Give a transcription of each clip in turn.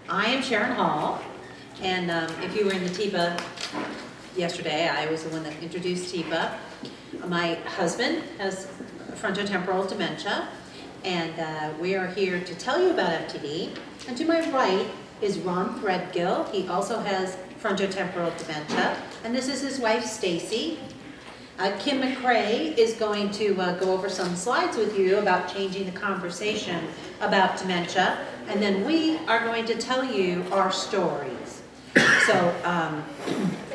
I am Sharon Hall, and if you were in the TIPA yesterday, I was the one that introduced TIPA. My husband has frontotemporal dementia, and we are here to tell you about FTD. And to my right is Ron Threadgill. He also has frontotemporal dementia, and this is his wife, Stacey. Kim McRae is going to go over some slides with you about changing the conversation about dementia, and then we are going to tell you our stories. So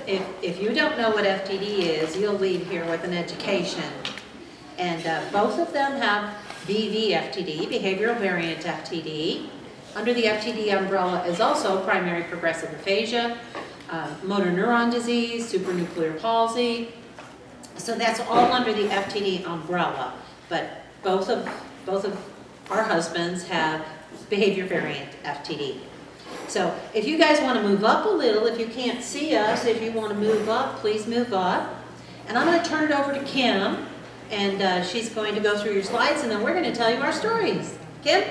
if you don't know what FTD is, you'll leave here with an education. And both of them have BV FTD, behavioral variant FTD. Under the FTD umbrella is also primary progressive aphasia, motor neuron disease, supranuclear palsy. So that's all under the FTD umbrella, but both of our husbands have behavior variant FTD. So if you guys want to move up a little, if you can't see us, if you want to move up, please move up. And I'm going to turn it over to Kim, and she's going to go through your slides, and then we're going to tell you our stories. Kim?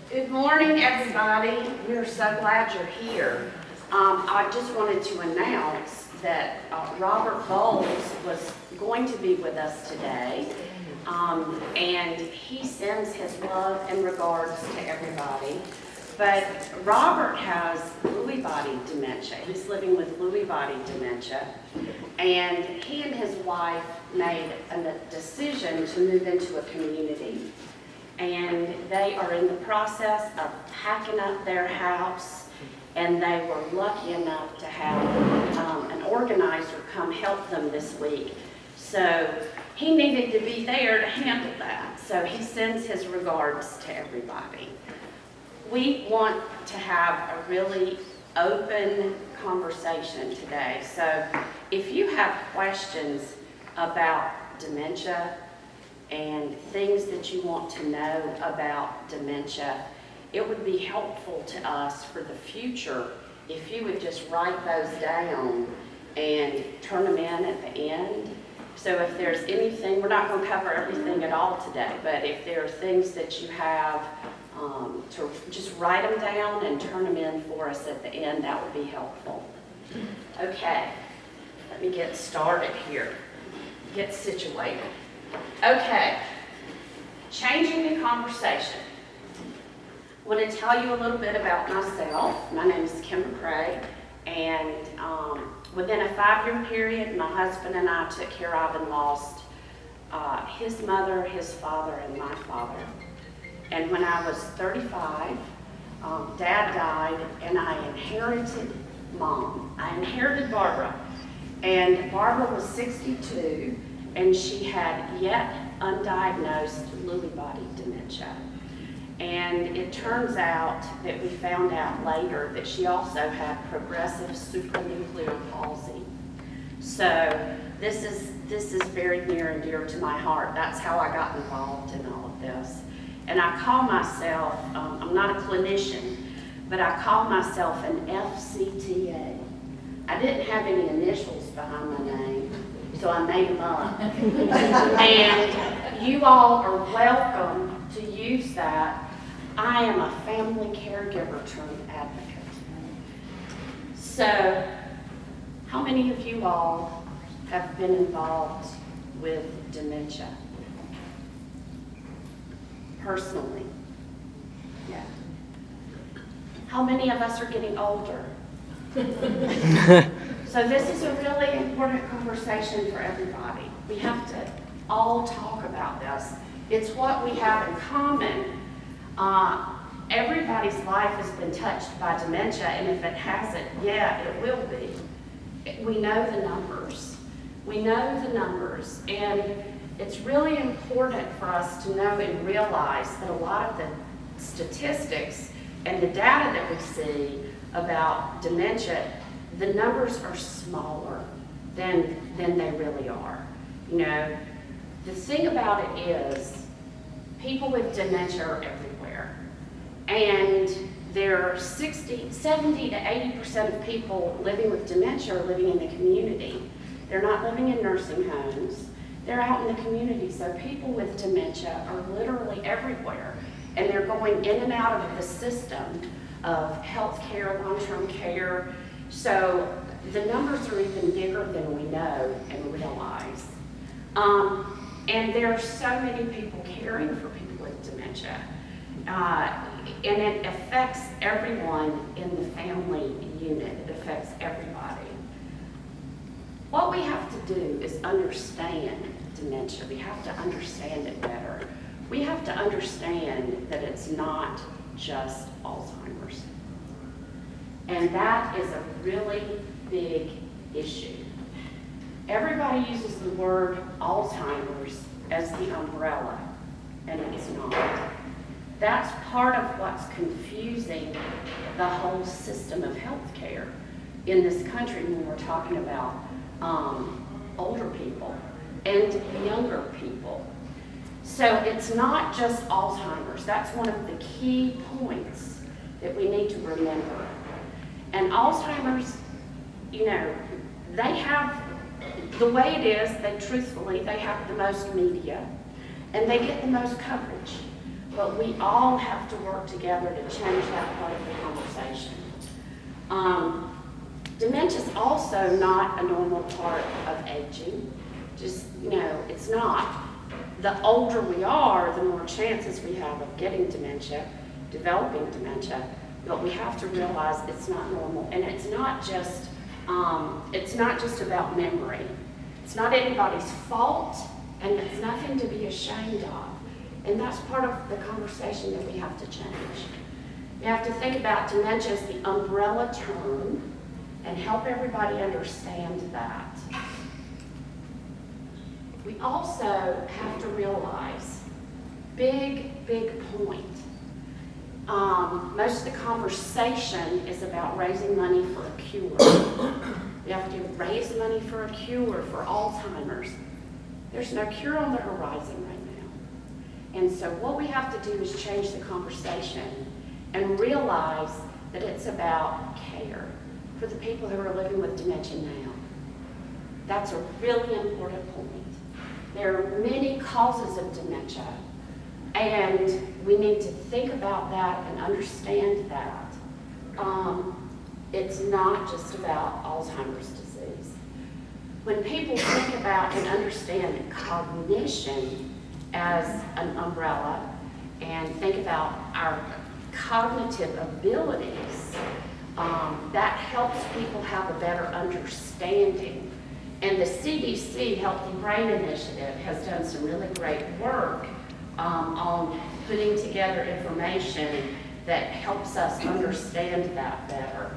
Good morning, everybody. We're so glad you're here. I just wanted to announce that Robert Bowles was going to be with us today, and he sends his love and regards to everybody. But Robert has Lewy body dementia. He's living with Lewy body dementia, and he and his wife made a decision to move into a community. And they are in the process of packing up their house, and they were lucky enough to have an organizer come help them this week. So he needed to be there to handle that. So he sends his regards to everybody. We want to have a really open conversation today. So if you have questions about dementia and things that you want to know about dementia, it would be helpful to us for the future if you would just write those down and turn them in at the end. So if there's anything, we're not going to cover everything at all today, but if there are things that you have, to just write them down and turn them in for us at the end, that would be helpful. Okay, let me get started here, get situated. Okay, changing the conversation. I want to tell you a little bit about myself. My name is Kim McRae, and within a 5-year period, my husband and I took care of and lost his mother, his father, and my father. And when I was 35, Dad died, and I inherited Mom. I inherited Barbara, and Barbara was 62, and she had yet undiagnosed Lewy body dementia. And it turns out that we found out later that she also had progressive supranuclear palsy. So this is very near and dear to my heart. That's how I got involved in all of this. And I call myself, I'm not a clinician, but I call myself an FCTA. I didn't have any initials behind my name, so I made them up. And you all are welcome to use that. I am a family caregiver turned advocate. So, how many of you all have been involved with dementia? Personally? Yeah. How many of us are getting older? So this is a really important conversation for everybody. We have to all talk about this. It's what we have in common. Everybody's life has been touched by dementia, and if it hasn't, yeah, it will be. We know the numbers. We know the numbers, and it's really important for us to know and realize that a lot of the statistics and the data that we see about dementia, the numbers are smaller than they really are. You know, the thing about it is, people with dementia are everywhere. And there are 70 to 80% of people living with dementia are living in the community. They're not living in nursing homes. They're out in the community. So people with dementia are literally everywhere. And they're going in and out of the system of health care, long-term care. So the numbers are even bigger than we know and realize. And there are so many people caring for people with dementia. And it affects everyone in the family unit. It affects everybody. What we have to do is understand dementia. We have to understand it better. We have to understand that it's not just Alzheimer's. And that is a really big issue. Everybody uses the word Alzheimer's as the umbrella, and it's not. That's part of what's confusing the whole system of healthcare in this country when we're talking about older people and younger people. So it's not just Alzheimer's. That's one of the key points that we need to remember. And Alzheimer's, you know, they have, the way it is, they have the most media and they get the most coverage. But we all have to work together to change that part of the conversation. Dementia is also not a normal part of aging. Just, you know, it's not. The older we are, the more chances we have of getting dementia, developing dementia. But we have to realize it's not normal, and it's not just about memory. It's not anybody's fault, and it's nothing to be ashamed of. And that's part of the conversation that we have to change. We have to think about dementia as the umbrella term and help everybody understand that. We also have to realize, big point, most of the conversation is about raising money for a cure. We have to raise money for a cure for Alzheimer's. There's no cure on the horizon right now. And so what we have to do is change the conversation and realize that it's about care for the people who are living with dementia now. That's a really important point. There are many causes of dementia, and we need to think about that and understand that. It's not just about Alzheimer's disease. When people think about and understand cognition as an umbrella and think about our cognitive abilities, that helps people have a better understanding. And the CDC Healthy Brain Initiative has done some really great work on putting together information that helps us understand that better.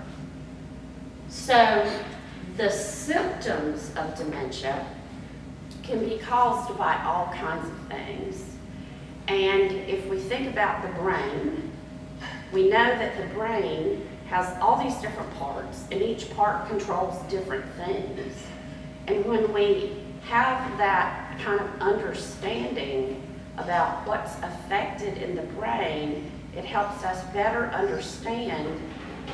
So the symptoms of dementia can be caused by all kinds of things. And if we think about the brain, we know that the brain has all these different parts, and each part controls different things. And when we have that kind of understanding about what's affected in the brain, it helps us better understand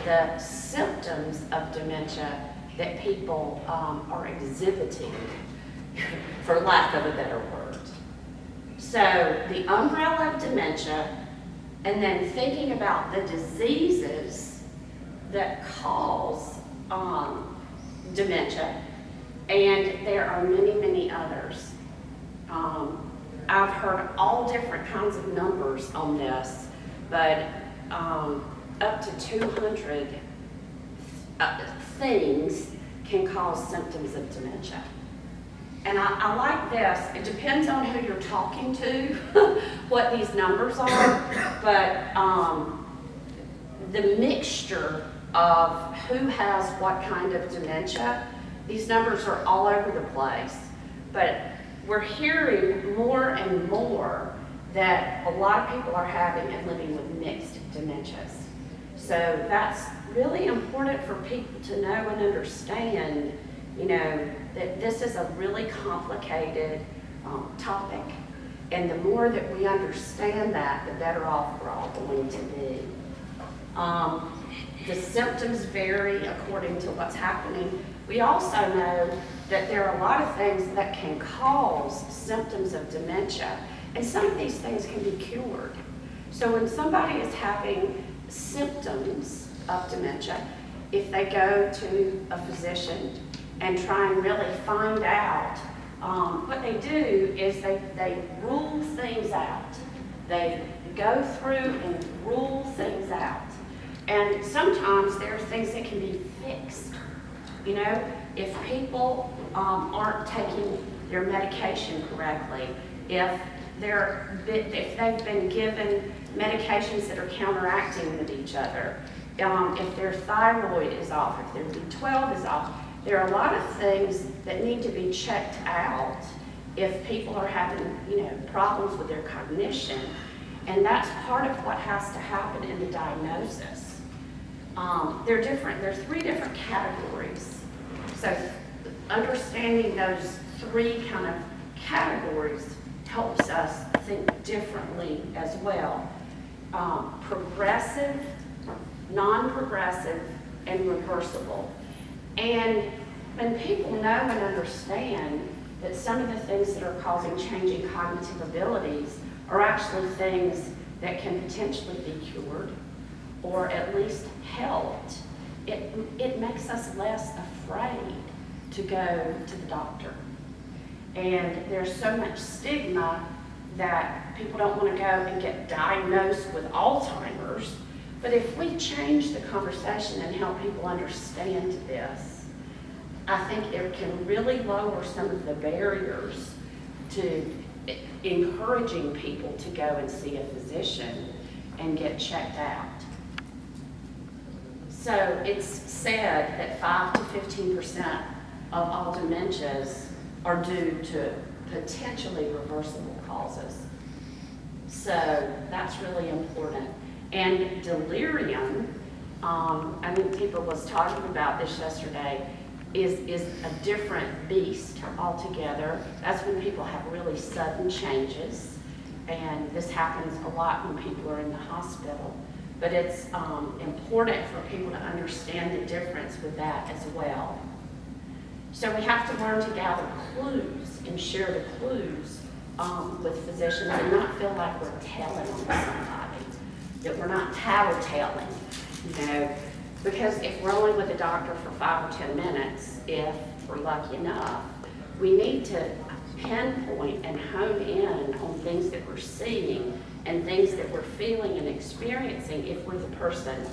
the symptoms of dementia that people are exhibiting, for lack of a better word. So the umbrella of dementia, and then thinking about the diseases that cause dementia, and there are many others. I've heard all different kinds of numbers on this, but up to 200 things can cause symptoms of dementia. And I like this. It depends on who you're talking to, what these numbers are, but the mixture of who has what kind of dementia, these numbers are all over the place. But we're hearing more and more that a lot of people are having and living with mixed dementias. So that's really important for people to know and understand, you know, that this is a really complicated topic. And the more that we understand that, the better off we're all going to be. The symptoms vary according to what's happening. We also know that there are a lot of things that can cause symptoms of dementia, and some of these things can be cured. So when somebody is having symptoms of dementia if they go to a physician and try and really find out. What they do is they rule things out. They go through and rule things out. And sometimes there are things that can be fixed. You know, if people aren't taking their medication correctly, if they've been given medications that are counteracting with each other, if their thyroid is off, if their B12 is off, there are a lot of things that need to be checked out if people are having, you know, problems with their cognition. And that's part of what has to happen in the diagnosis. There are 3 different categories. So understanding those 3 kind of categories helps us think differently as well. Progressive, non-progressive, and reversible. And when people know and understand that some of the things that are causing changing cognitive abilities are actually things that can potentially be cured or at least helped, it makes us less afraid to go to the doctor. And there's so much stigma that people don't want to go and get diagnosed with Alzheimer's. But if we change the conversation and help people understand this, I think it can really lower some of the barriers to encouraging people to go and see a physician and get checked out. So it's said that 5 to 15% of all dementias are due to potentially reversible causes. So that's really important. And delirium, I think people was talking about this yesterday, is a different beast altogether. That's when people have really sudden changes, and this happens a lot when people are in the hospital. But it's important for people to understand the difference with that as well. So we have to learn to gather clues and share the clues with physicians and not feel like we're telling on somebody, that we're not tattletelling, you know. Because if we're only with the doctor for 5 or 10 minutes, if we're lucky enough, we need to pinpoint and hone in on things that we're seeing and things that we're feeling and experiencing if we're the person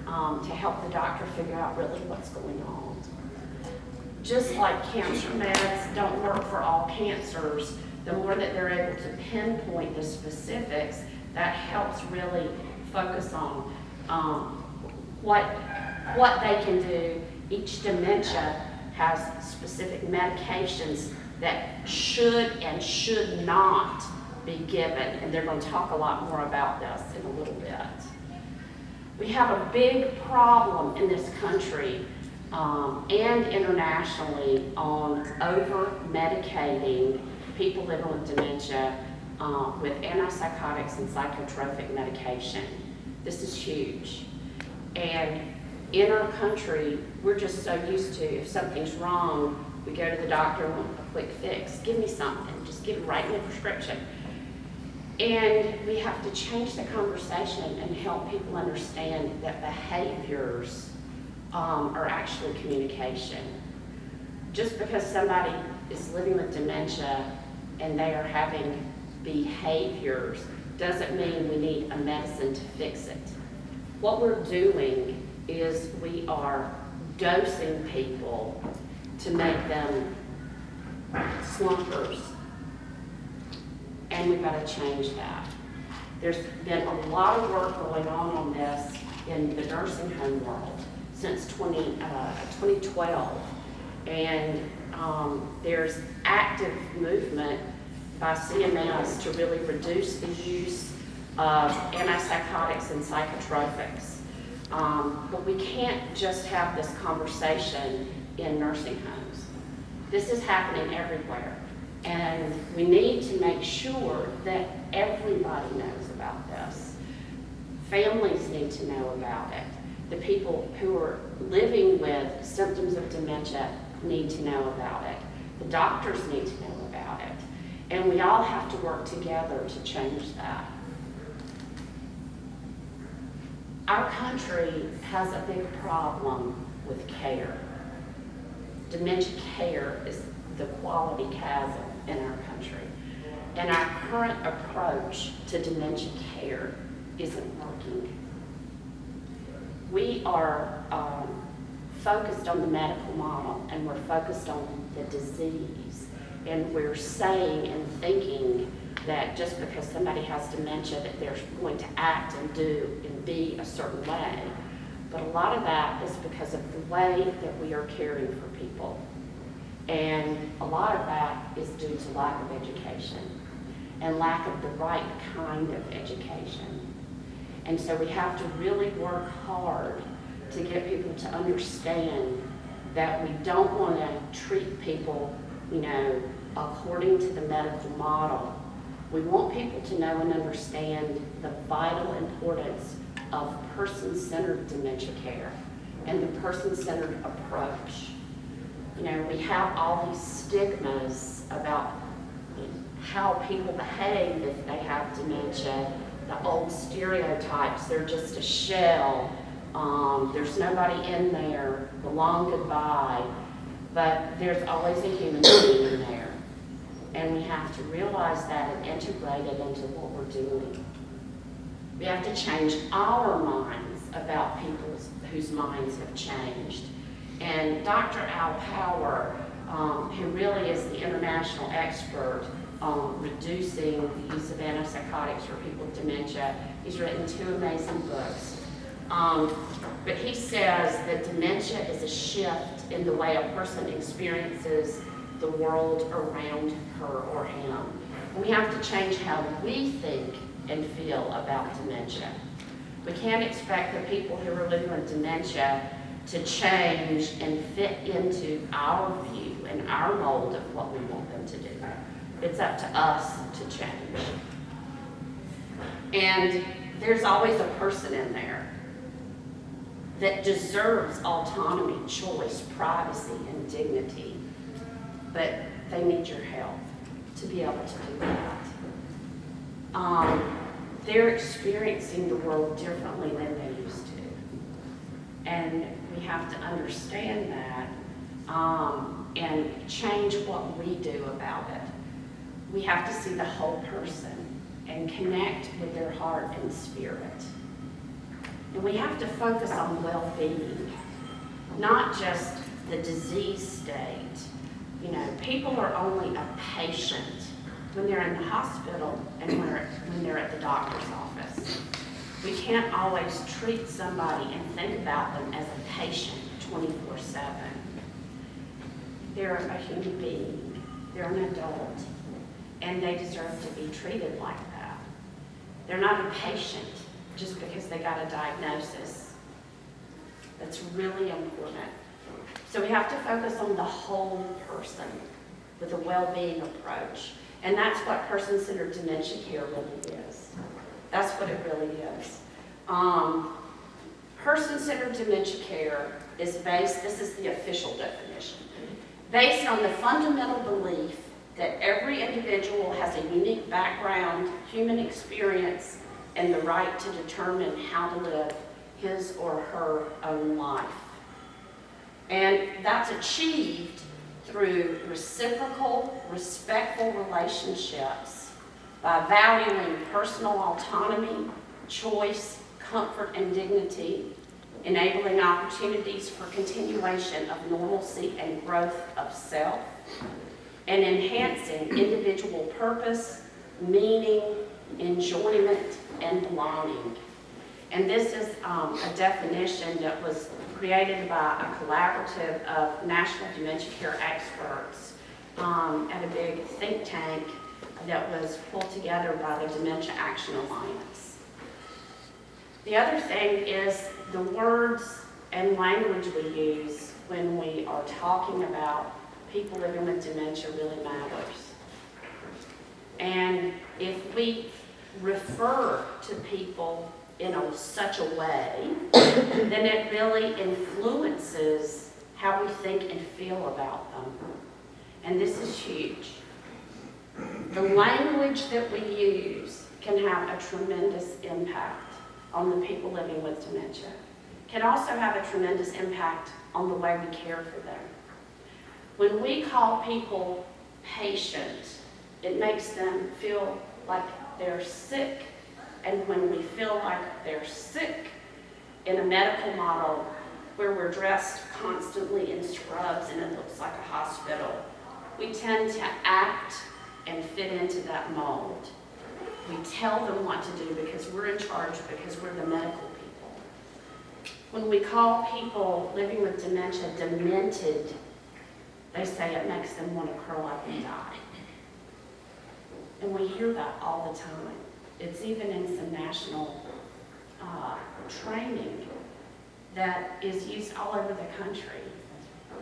to help the doctor figure out really what's going on. Just like cancer meds don't work for all cancers, the more that they're able to pinpoint the specifics, that helps really focus on what they can do. Each dementia has specific medications that should and should not be given, and they're going to talk a lot more about this in a little bit. We have a big problem in this country and internationally on over-medicating people living with dementia with antipsychotics and psychotropic medication. This is huge. And in our country, we're just so used to, if something's wrong, we go to the doctor and want a quick fix. Give me something, just write me a prescription. And we have to change the conversation and help people understand that behaviors are actually communication. Just because somebody is living with dementia and they are having behaviors doesn't mean we need a medicine to fix it. What we're doing is we are dosing people to make them slumpers. And we've got to change that. There's been a lot of work going on this in the nursing home world since 2012. And there's active movement by CMS to really reduce the use of antipsychotics and psychotropics. But we can't just have this conversation in nursing homes. This is happening everywhere. And we need to make sure that everybody knows about this. Families need to know about it. The people who are living with symptoms of dementia need to know about it. The doctors need to know about it. And we all have to work together to change that. Our country has a big problem with care. Dementia care is the quality chasm in our country. And our current approach to dementia care isn't working. We are focused on the medical model, and we're focused on the disease. And we're saying and thinking that just because somebody has dementia that they're going to act and do and be a certain way. But a lot of that is because of the way that we are caring for people. And a lot of that is due to lack of education and lack of the right kind of education. And so we have to really work hard to get people to understand that we don't want to treat people, according to the medical model. We want people to know and understand the vital importance of person-centered dementia care and the person-centered approach. We have all these stigmas about how people behave if they have dementia, the old stereotypes, they're just a shell, there's nobody in there, the long goodbye, but there's always a human being in there. And we have to realize that and integrate it into what we're doing. We have to change our minds about people whose minds have changed. And Dr. Al Power, who really is the international expert on reducing the use of antipsychotics for people with dementia, he's written 2 amazing books. But he says that dementia is a shift in the way a person experiences the world around her or him. And we have to change how we think and feel about dementia. We can't expect the people who are living with dementia to change and fit into our view and our mold of what we want them to do. It's up to us to change. And there's always a person in there that deserves autonomy, choice, privacy, and dignity. But they need your help to be able to do that. They're experiencing the world differently than they used to. And we have to understand that and change what we do about it. We have to see the whole person and connect with their heart and spirit. And we have to focus on well-being, not just the disease state. People are only a patient when they're in the hospital and when they're at the doctor's office. We can't always treat somebody and think about them as a patient 24/7. They're a human being, they're an adult, and they deserve to be treated like that. They're not a patient just because they got a diagnosis. That's really important. So we have to focus on the whole person with a well-being approach. And that's what person-centered dementia care really is. That's what it really is. Person-centered dementia care is based, this is the official definition, based on the fundamental belief that every individual has a unique background, human experience, and the right to determine how to live his or her own life. And that's achieved through reciprocal, respectful relationships by valuing personal autonomy, choice, comfort, and dignity, enabling opportunities for continuation of normalcy and growth of self, and enhancing individual purpose, meaning, enjoyment, and belonging. And this is a definition that was created by a collaborative of national dementia care experts at a big think tank that was pulled together by the Dementia Action Alliance. The other thing is the words and language we use when we are talking about people living with dementia really matters. And if we refer to people in such a way, then it really influences how we think and feel about them. And this is huge. The language that we use can have a tremendous impact on the people living with dementia. Can also have a tremendous impact on the way we care for them. When we call people patient, it makes them feel like they're sick. And when we feel like they're sick in a medical model where we're dressed constantly in scrubs and it looks like a hospital, we tend to act and fit into that mold. We tell them what to do because we're in charge, because we're the medical people. When we call people living with dementia demented, they say it makes them want to curl up and die. And we hear that all the time. It's even in some national training that is used all over the country.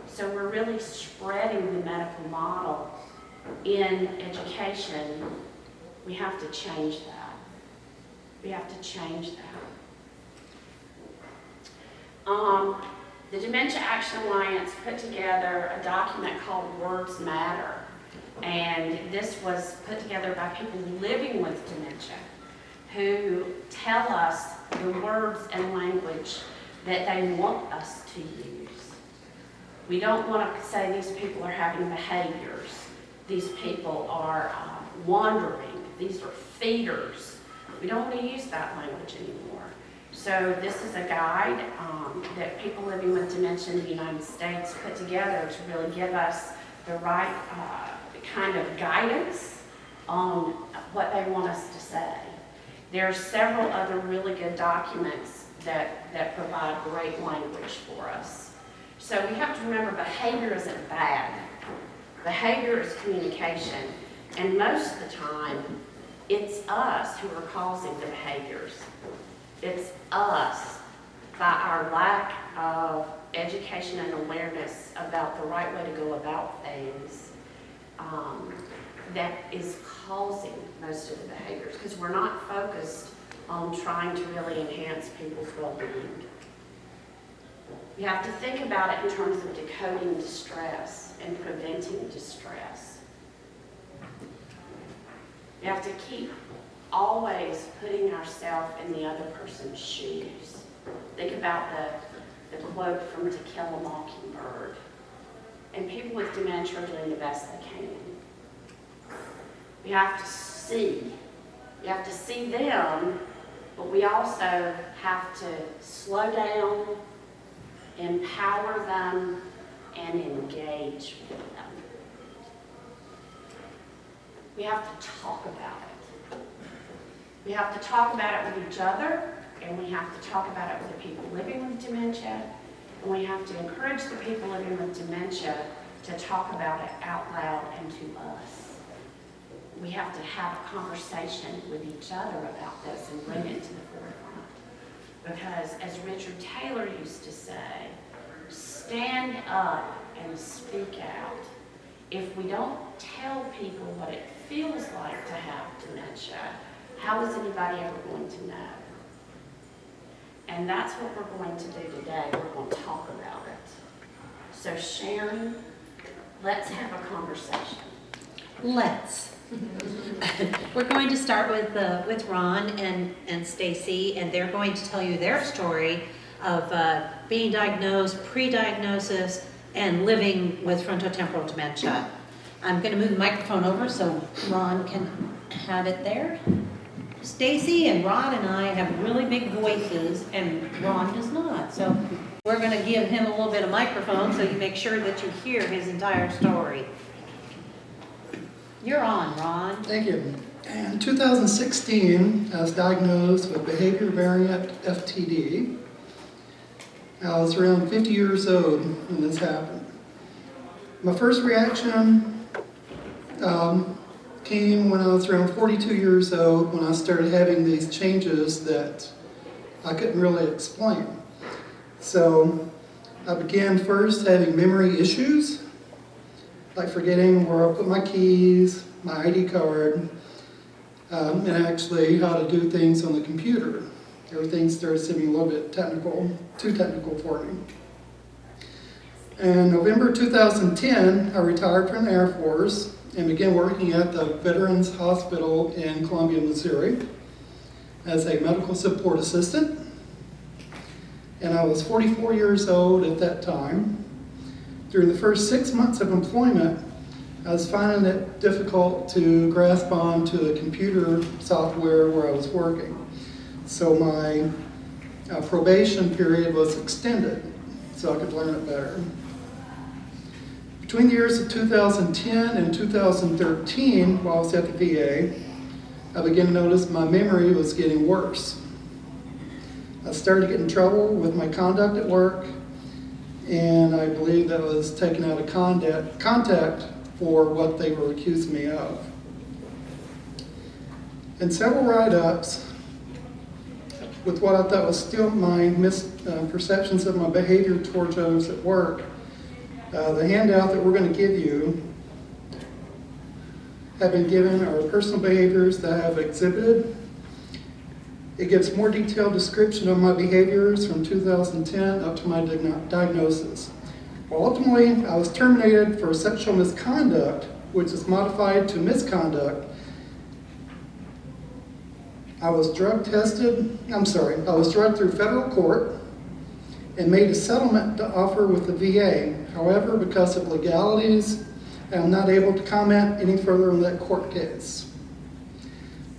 So we're really spreading the medical model in education. We have to change that. We have to change that. The Dementia Action Alliance put together a document called Words Matter. And this was put together by people living with dementia who tell us the words and language that they want us to use. We don't want to say these people are having behaviors. These people are wandering. These are feeders. We don't want to use that language anymore. So this is a guide that people living with dementia in the United States put together to really give us the right kind of guidance on what they want us to say. There are several other really good documents that provide great language for us. So we have to remember behavior isn't bad. Behavior is communication. And most of the time, it's us who are causing the behaviors. It's us, by our lack of education and awareness about the right way to go about things, that is causing most of the behaviors, because we're not focused on trying to really enhance people's well-being. You have to think about it in terms of decoding distress and preventing distress. You have to keep always putting ourselves in the other person's shoes. Think about the quote from To Kill a Mockingbird. And people with dementia are doing the best they can. We have to see. We have to see them, but we also have to slow down, empower them, and engage with them. We have to talk about it. We have to talk about it with each other, and we have to talk about it with the people living with dementia, and we have to encourage the people living with dementia to talk about it out loud and to us. We have to have a conversation with each other about this and bring it to the forefront. Because as Richard Taylor used to say, stand up and speak out. If we don't tell people what it feels like to have dementia, how is anybody ever going to know? And that's what we're going to do today. We're going to talk about it. So Sharon, let's have a conversation. Let's. We're going to start with Ron and Stacey, and they're going to tell you their story of being diagnosed, pre-diagnosis, and living with frontotemporal dementia. I'm going to move the microphone over so Ron can have it there. Stacey and Ron and I have really big voices, and Ron does not. So we're going to give him a little bit of microphone so you make sure that you hear his entire story. You're on, Ron. Thank you. In 2016, I was diagnosed with behavior variant FTD. I was around 50 years old when this happened. My first reaction came when I was around 42 years old, when I started having these changes that I couldn't really explain. So I began first having memory issues, like forgetting where I put my keys, my ID card, and actually how to do things on the computer. Everything started seeming a little bit technical, too technical for me. In November 2010, I retired from the Air Force and began working at the Veterans Hospital in Columbia, Missouri. as a medical support assistant. And I was 44 years old at that time. During the first 6 months of employment, I was finding it difficult to grasp on to the computer software where I was working. So my probation period was extended so I could learn it better. Between the years of 2010 and 2013, while I was at the VA, I began to notice my memory was getting worse. I started to get in trouble with my conduct at work, and I believe that was taken out of contact for what they were accusing me of. In several write-ups, with what I thought was still my misperceptions of my behavior towards others at work, the handout that we're going to give you have been given our personal behaviors that I have exhibited. It gives more detailed description of my behaviors from 2010 up to my diagnosis. Well, ultimately, I was terminated for sexual misconduct, which is modified to misconduct. I was drugged through federal court and made a settlement to offer with the VA. However, because of legalities, I'm not able to comment any further on that court case.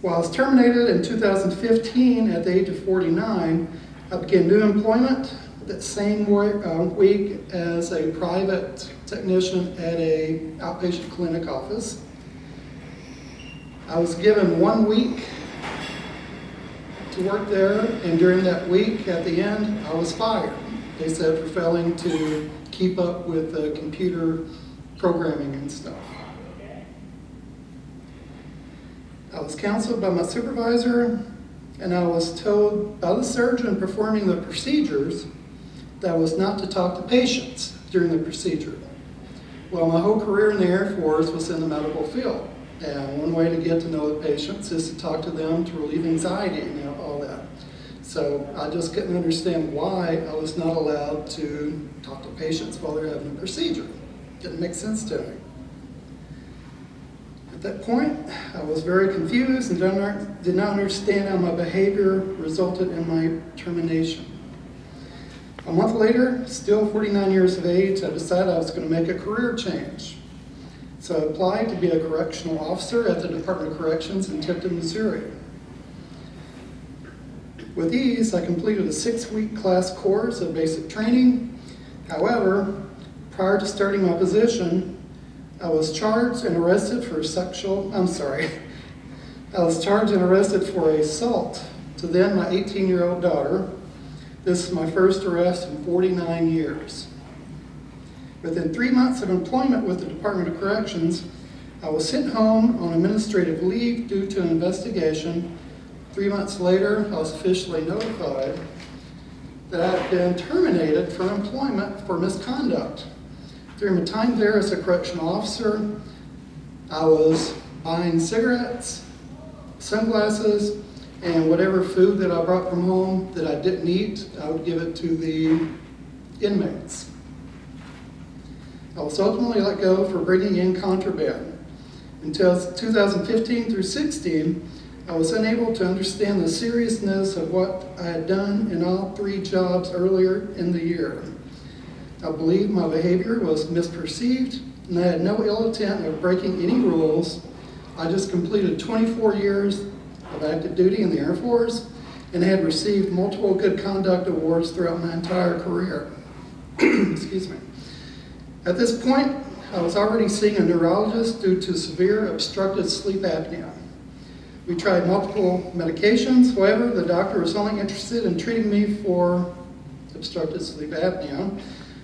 While I was terminated in 2015 at the age of 49, I began new employment that same week as a private technician at an outpatient clinic office. I was given 1 week to work there, and during that week, at the end, I was fired. They said for failing to keep up with the computer programming and stuff. I was counseled by my supervisor, and I was told by the surgeon performing the procedures that I was not to talk to patients during the procedure. Well, my whole career in the Air Force was in the medical field, and one way to get to know the patients is to talk to them to relieve anxiety and all that. So I just couldn't understand why I was not allowed to talk to patients while they're having a procedure. Didn't make sense to me. At that point, I was very confused and did not understand how my behavior resulted in my termination. A month later, still 49 years of age, I decided I was going to make a career change. So I applied to be a correctional officer at the Department of Corrections in Tipton, Missouri. With ease, I completed a 6-week class course of basic training. However, prior to starting my position, I was charged and arrested for assault to then my 18-year-old daughter. This is my first arrest in 49 years. Within 3 months of employment with the Department of Corrections, I was sent home on administrative leave due to an investigation. 3 months later, I was officially notified that I had been terminated from employment for misconduct. During my time there as a correctional officer, I was buying cigarettes, sunglasses, and whatever food that I brought from home that I didn't eat, I would give it to the inmates. I was ultimately let go for bringing in contraband. Until 2015 through 16, I was unable to understand the seriousness of what I had done in all 3 jobs earlier in the year. I believe my behavior was misperceived, and I had no ill intent of breaking any rules. I just completed 24 years of active duty in the Air Force and had received multiple good conduct awards throughout my entire career. Excuse me. At this point, I was already seeing a neurologist due to severe obstructive sleep apnea. We tried multiple medications. However, the doctor was only interested in treating me for obstructive sleep apnea.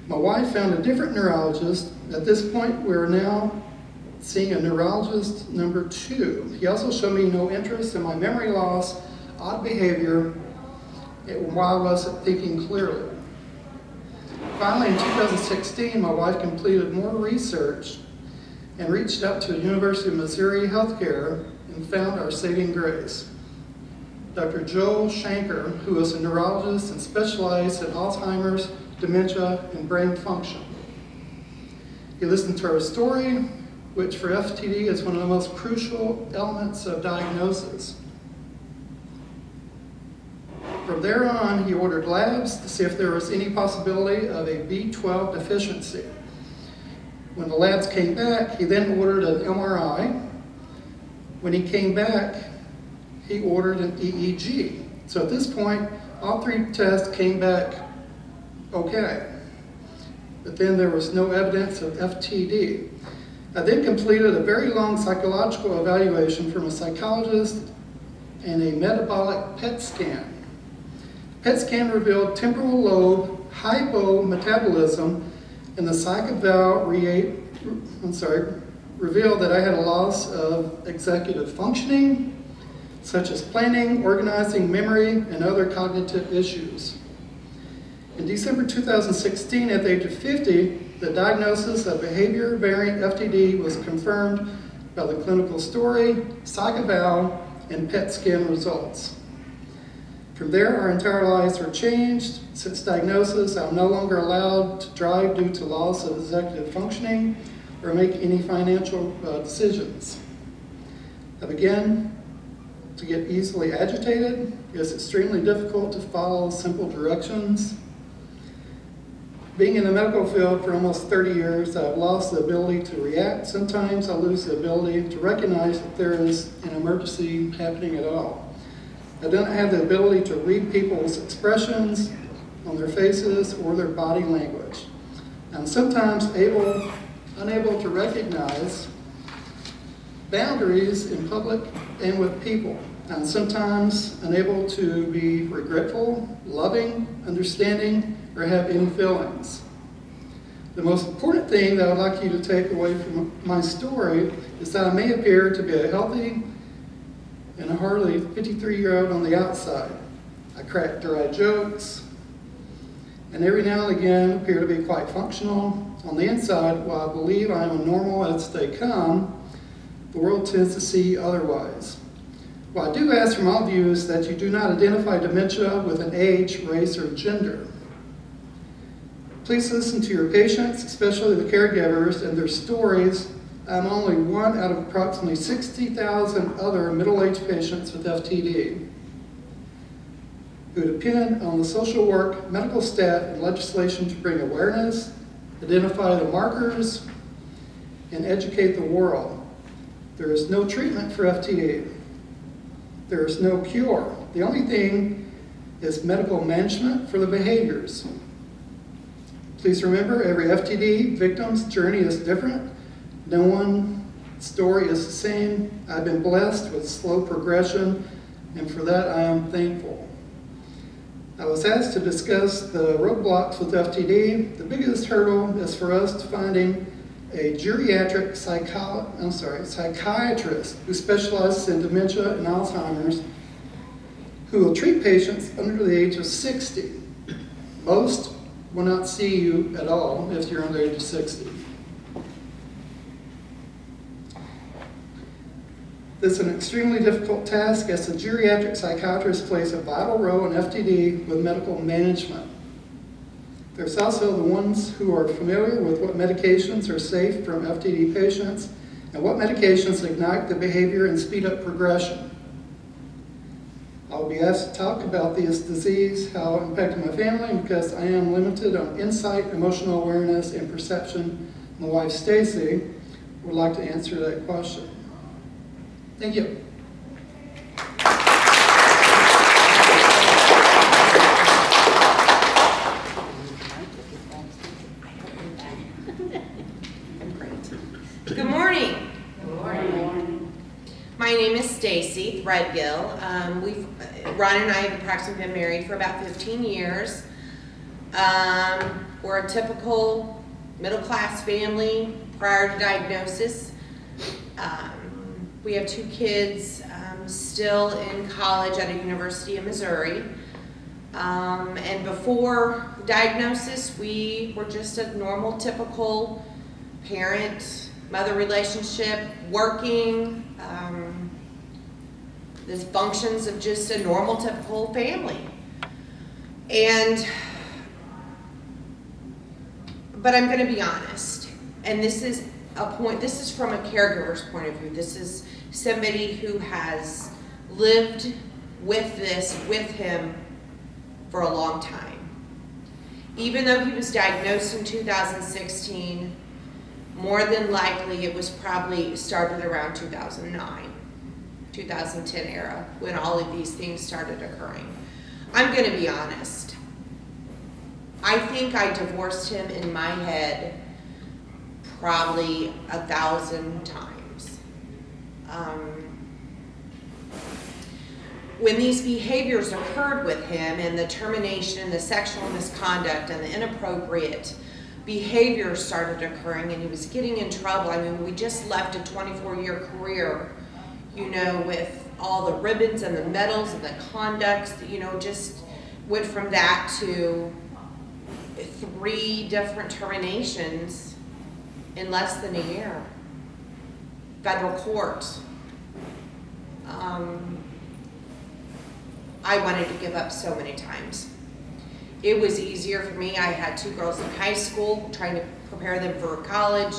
My wife found a different neurologist. At this point, we're now seeing a neurologist number 2. He also showed me no interest in my memory loss, odd behavior, while I wasn't thinking clearly. Finally, in 2016, my wife completed more research and reached out to the University of Missouri Healthcare and found our saving grace. Dr. Joel Shanker, who is a neurologist and specialized in Alzheimer's, dementia, and brain function. He listened to our story, which for FTD is one of the most crucial elements of diagnosis. From there on, he ordered labs to see if there was any possibility of a B12 deficiency. When the labs came back, he then ordered an MRI. When he came back, he ordered an EEG. So at this point, all 3 tests came back okay. But then there was no evidence of FTD. I then completed a very long psychological evaluation from a psychologist and a metabolic PET scan. PET scan revealed temporal lobe hypometabolism, and the psych eval revealed that I had a loss of executive functioning, such as planning, organizing, memory, and other cognitive issues. In December 2016, at the age of 50, the diagnosis of behavior variant FTD was confirmed by the clinical story, psych eval, and PET scan results. From there, our entire lives were changed. Since diagnosis, I'm no longer allowed to drive due to loss of executive functioning or make any financial decisions. I began to get easily agitated. It's extremely difficult to follow simple directions. Being in the medical field for almost 30 years, I've lost the ability to react. Sometimes I lose the ability to recognize that there is an emergency happening at all. I don't have the ability to read people's expressions on their faces or their body language. I'm sometimes unable to recognize boundaries in public and with people. I'm sometimes unable to be regretful, loving, understanding, or have any feelings. The most important thing that I'd like you to take away from my story is that I may appear to be a healthy and a hardly 53-year-old on the outside. I crack dry jokes, and every now and again appear to be quite functional. On the inside, while I believe I am normal as they come, the world tends to see otherwise. What I do ask from all of you is that you do not identify dementia with an age, race, or gender. Please listen to your patients, especially the caregivers, and their stories. I'm only one out of approximately 60,000 other middle-aged patients with FTD who depend on the social work, medical staff, and legislation to bring awareness, identify the markers, and educate the world. There is no treatment for FTD. There is no cure. The only thing is medical management for the behaviors. Please remember, every FTD victim's journey is different. No one's story is the same. I've been blessed with slow progression, and for that I am thankful. I was asked to discuss the roadblocks with FTD. The biggest hurdle is for us to finding a geriatric psychiatrist who specializes in dementia and Alzheimer's, who will treat patients under the age of 60. Most will not see you at all if you're under the age of 60. This is an extremely difficult task, as the geriatric psychiatrist plays a vital role in FTD with medical management. There's also the ones who are familiar with what medications are safe from FTD patients and what medications ignite the behavior and speed up progression. I'll be asked to talk about this disease, how it impacted my family, because I am limited on insight, emotional awareness, and perception. My wife, Stacey, would like to answer that question. Thank you. Good morning. Good morning. My name is Stacey Threadgill. Ron and I have approximately been married for about 15 years. We're a typical middle-class family prior to diagnosis. We have 2 kids still in college at a university in Missouri. And before diagnosis, we were just a normal, typical parent-mother relationship, working, the functions of just a normal, typical family. But I'm going to be honest, and this is from a caregiver's point of view. This is somebody who has lived with this with him for a long time. Even though he was diagnosed in 2016, more than likely it was probably started around 2009, 2010 era, when all of these things started occurring. I'm gonna be honest. I think I divorced him in my head probably 1,000 times. When these behaviors occurred with him, and the termination, the sexual misconduct, and the inappropriate behaviors started occurring, and he was getting in trouble. I mean, we just left a 24-year career, you know, with all the ribbons and the medals and the conducts, you know, just went from that to 3 different terminations in less than a year. Federal court. I wanted to give up so many times. It was easier for me. I had 2 girls in high school, trying to prepare them for college,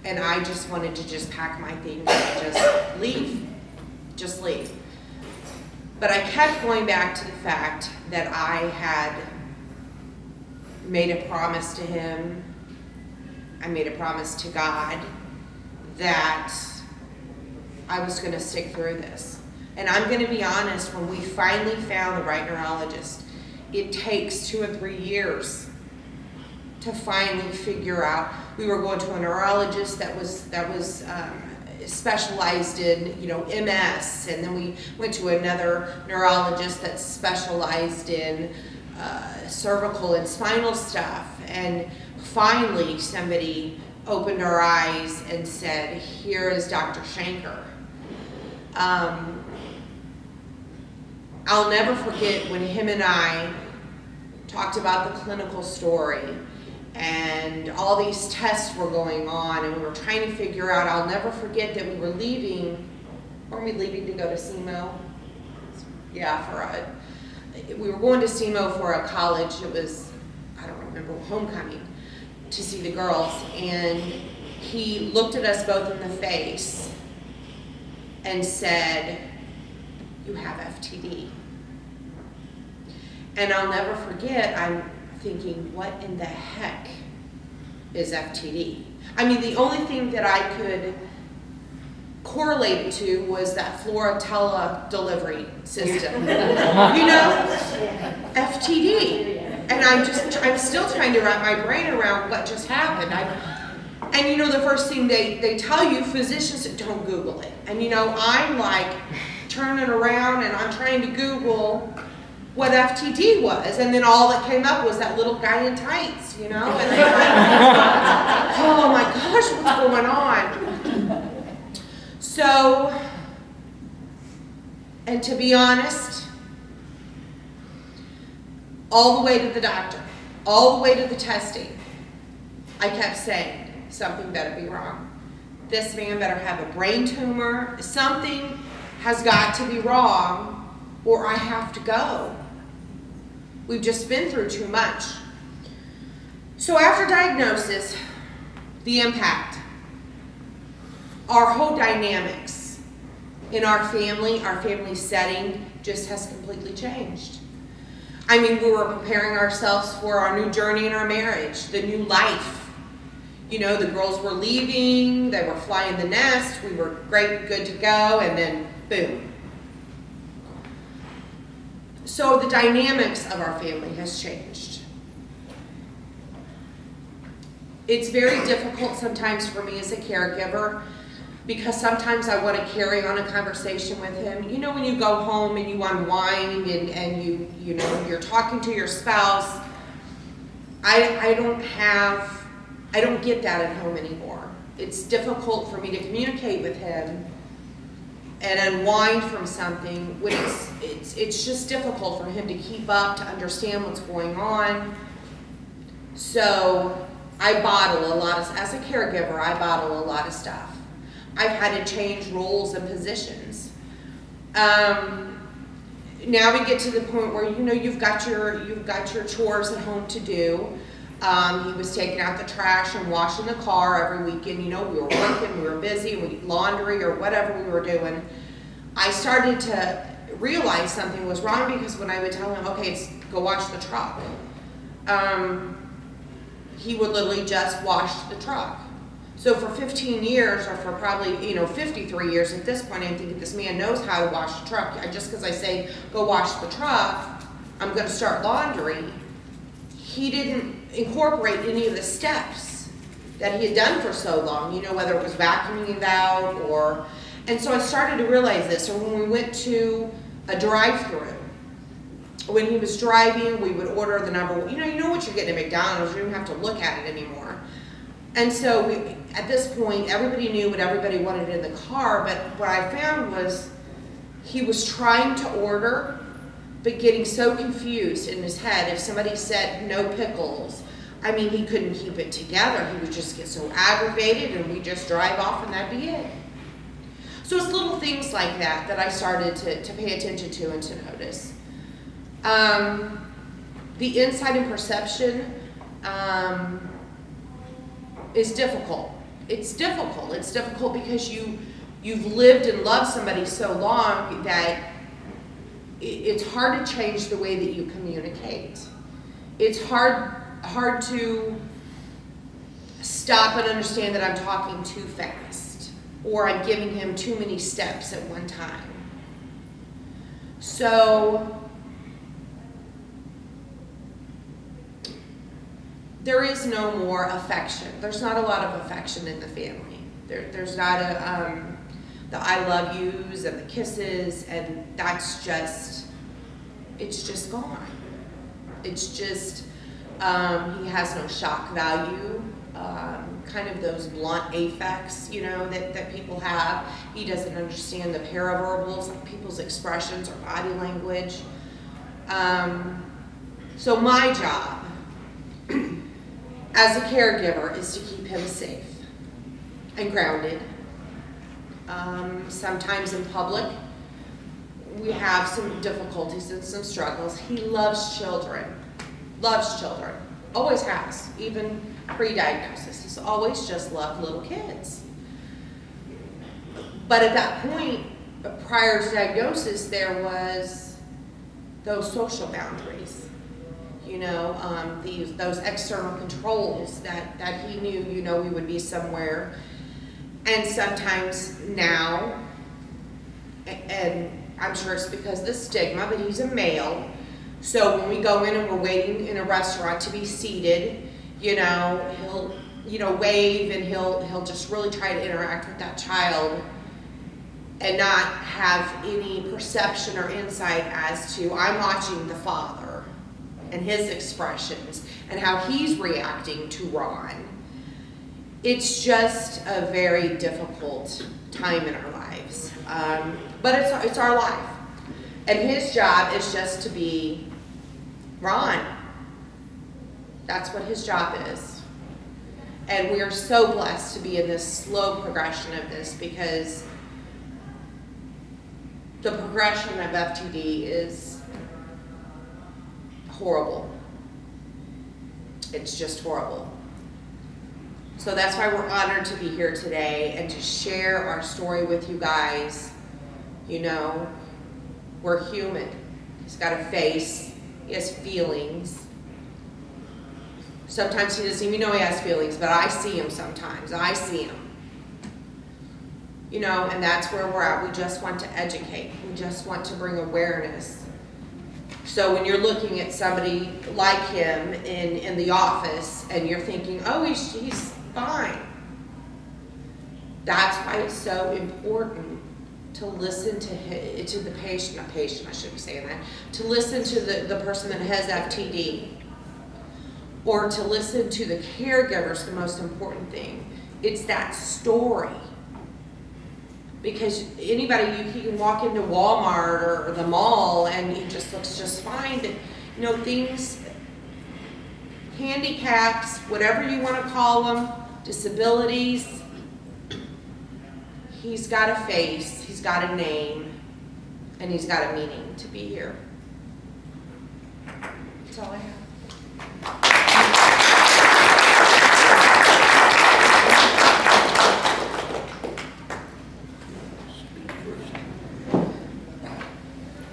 and I just wanted to just pack my things and just leave. Just leave. But I kept going back to the fact that I had made a promise to him, I made a promise to God that I was going to stick through this. And I'm going to be honest, when we finally found the right neurologist, it takes 2 or 3 years to finally figure out. We were going to a neurologist that was specialized in, you know, MS, and then we went to another neurologist that specialized in cervical and spinal stuff. And finally, somebody opened our eyes and said, "Here is Dr. Shanker." I'll never forget when him and I talked about the clinical story, and all these tests were going on, and we were trying to figure out. I'll never forget that we were leaving. Weren't we leaving to go to SEMO? Yeah, we were going to SEMO for a college. It was, I don't remember, homecoming, to see the girls, and he looked at us both in the face and said, "You have FTD." And I'll never forget, I'm thinking, what in the heck is FTD? I mean, the only thing that I could correlate it to was that Frontotemporal delivery system. You know, FTD. And I'm still trying to wrap my brain around what just happened. And you know, the first thing they tell you, physicians, don't Google it. And you know, I'm like turning around and I'm trying to Google what FTD was, and then all that came up was that little guy in tights, you know, and I'm like, oh my gosh, what's going on? So, and to be honest, all the way to the doctor, all the way to the testing, I kept saying, something better be wrong. This man better have a brain tumor. Something has got to be wrong, or I have to go. We've just been through too much. So after diagnosis, the impact, our whole dynamics in our family setting just has completely changed. I mean, we were preparing ourselves for our new journey in our marriage, the new life. You know, the girls were leaving, they were flying the nest, we were great, good to go, and then boom. So the dynamics of our family has changed. It's very difficult sometimes for me as a caregiver, because sometimes I want to carry on a conversation with him. You know, when you go home and you unwind and you know, you're talking to your spouse, I don't get that at home anymore. It's difficult for me to communicate with him and unwind from something when it's just difficult for him to keep up, to understand what's going on. So I bottle a lot of, as a caregiver, I bottle a lot of stuff. I've had to change roles and positions. Now we get to the point where, you know, you've got your chores at home to do. He was taking out the trash and washing the car every weekend. You know, we were working, we were busy, we laundry or whatever we were doing. I started to realize something was wrong, because when I would tell him, okay, it's go wash the truck. He would literally just wash the truck. So for 15 years, or for probably, 53 years at this point, I think this man knows how to wash the truck. Just because I say, go wash the truck, I'm gonna start laundry. He didn't incorporate any of the steps that he had done for so long, whether it was vacuuming it out or, and so I started to realize this. So when we went to a drive-through, when he was driving, we would order the number, you know what you're getting at McDonald's, you don't have to look at it anymore. And so at this point, everybody knew what everybody wanted in the car, but what I found was he was trying to order, but getting so confused in his head. If somebody said no pickles, he couldn't keep it together. He would just get so aggravated, and we'd just drive off, and that'd be it. So it's little things like that I started to pay attention to and to notice. The insight and perception is difficult. It's difficult. It's difficult because you've lived and loved somebody so long that it's hard to change the way that you communicate. It's hard to stop and understand that I'm talking too fast, or I'm giving him too many steps at one time. So there is no more affection. There's not a lot of affection in the family. There's not the I love yous and the kisses, and that's just, it's just gone. It's just, he has no shock value, kind of those blunt affects, that people have. He doesn't understand the paraverbals, like people's expressions or body language. So my job as a caregiver is to keep him safe and grounded. Sometimes in public, we have some difficulties and some struggles. He loves children, always has, even pre-diagnosis. He's always just loved little kids. But at that point, prior to diagnosis, there was those social boundaries. Those external controls that he knew, we would be somewhere. And sometimes now, and I'm sure it's because of the stigma, but he's a male. So when we go in and we're waiting in a restaurant to be seated, he'll, wave, and he'll just really try to interact with that child and not have any perception or insight as to, I'm watching the father and his expressions and how he's reacting to Ron. It's just a very difficult time in our lives, but it's our life, and his job is just to be Ron. That's what his job is, and we are so blessed to be in this slow progression of this, because the progression of FTD is horrible. It's just horrible. So that's why we're honored to be here today and to share our story with you guys. We're human. He's got a face. He has feelings. Sometimes he doesn't even know he has feelings, but I see him sometimes. I see him. And that's where we're at. We just want to educate. We just want to bring awareness. So when you're looking at somebody like him in the office and you're thinking, oh, he's fine. That's why it's so important to listen to the patient, not patient, I shouldn't be saying that, to listen to the person that has FTD, or to listen to the caregiver's the most important thing. It's that story. Because anybody, you can walk into Walmart or the mall and it just looks just fine. But, things, handicaps, whatever you want to call them, disabilities, he's got a face, he's got a name, and he's got a meaning to be here. That's all I have.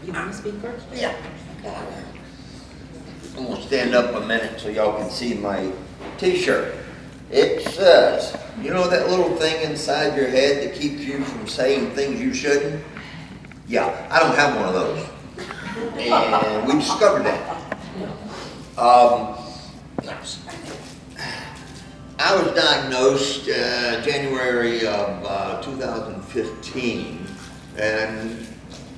You want to speak first? Yeah. I'm gonna stand up a minute so y'all can see my t-shirt. It says, you know that little thing inside your head that keeps you from saying things you shouldn't? Yeah, I don't have one of those. And we discovered that. I was diagnosed January of 2015, and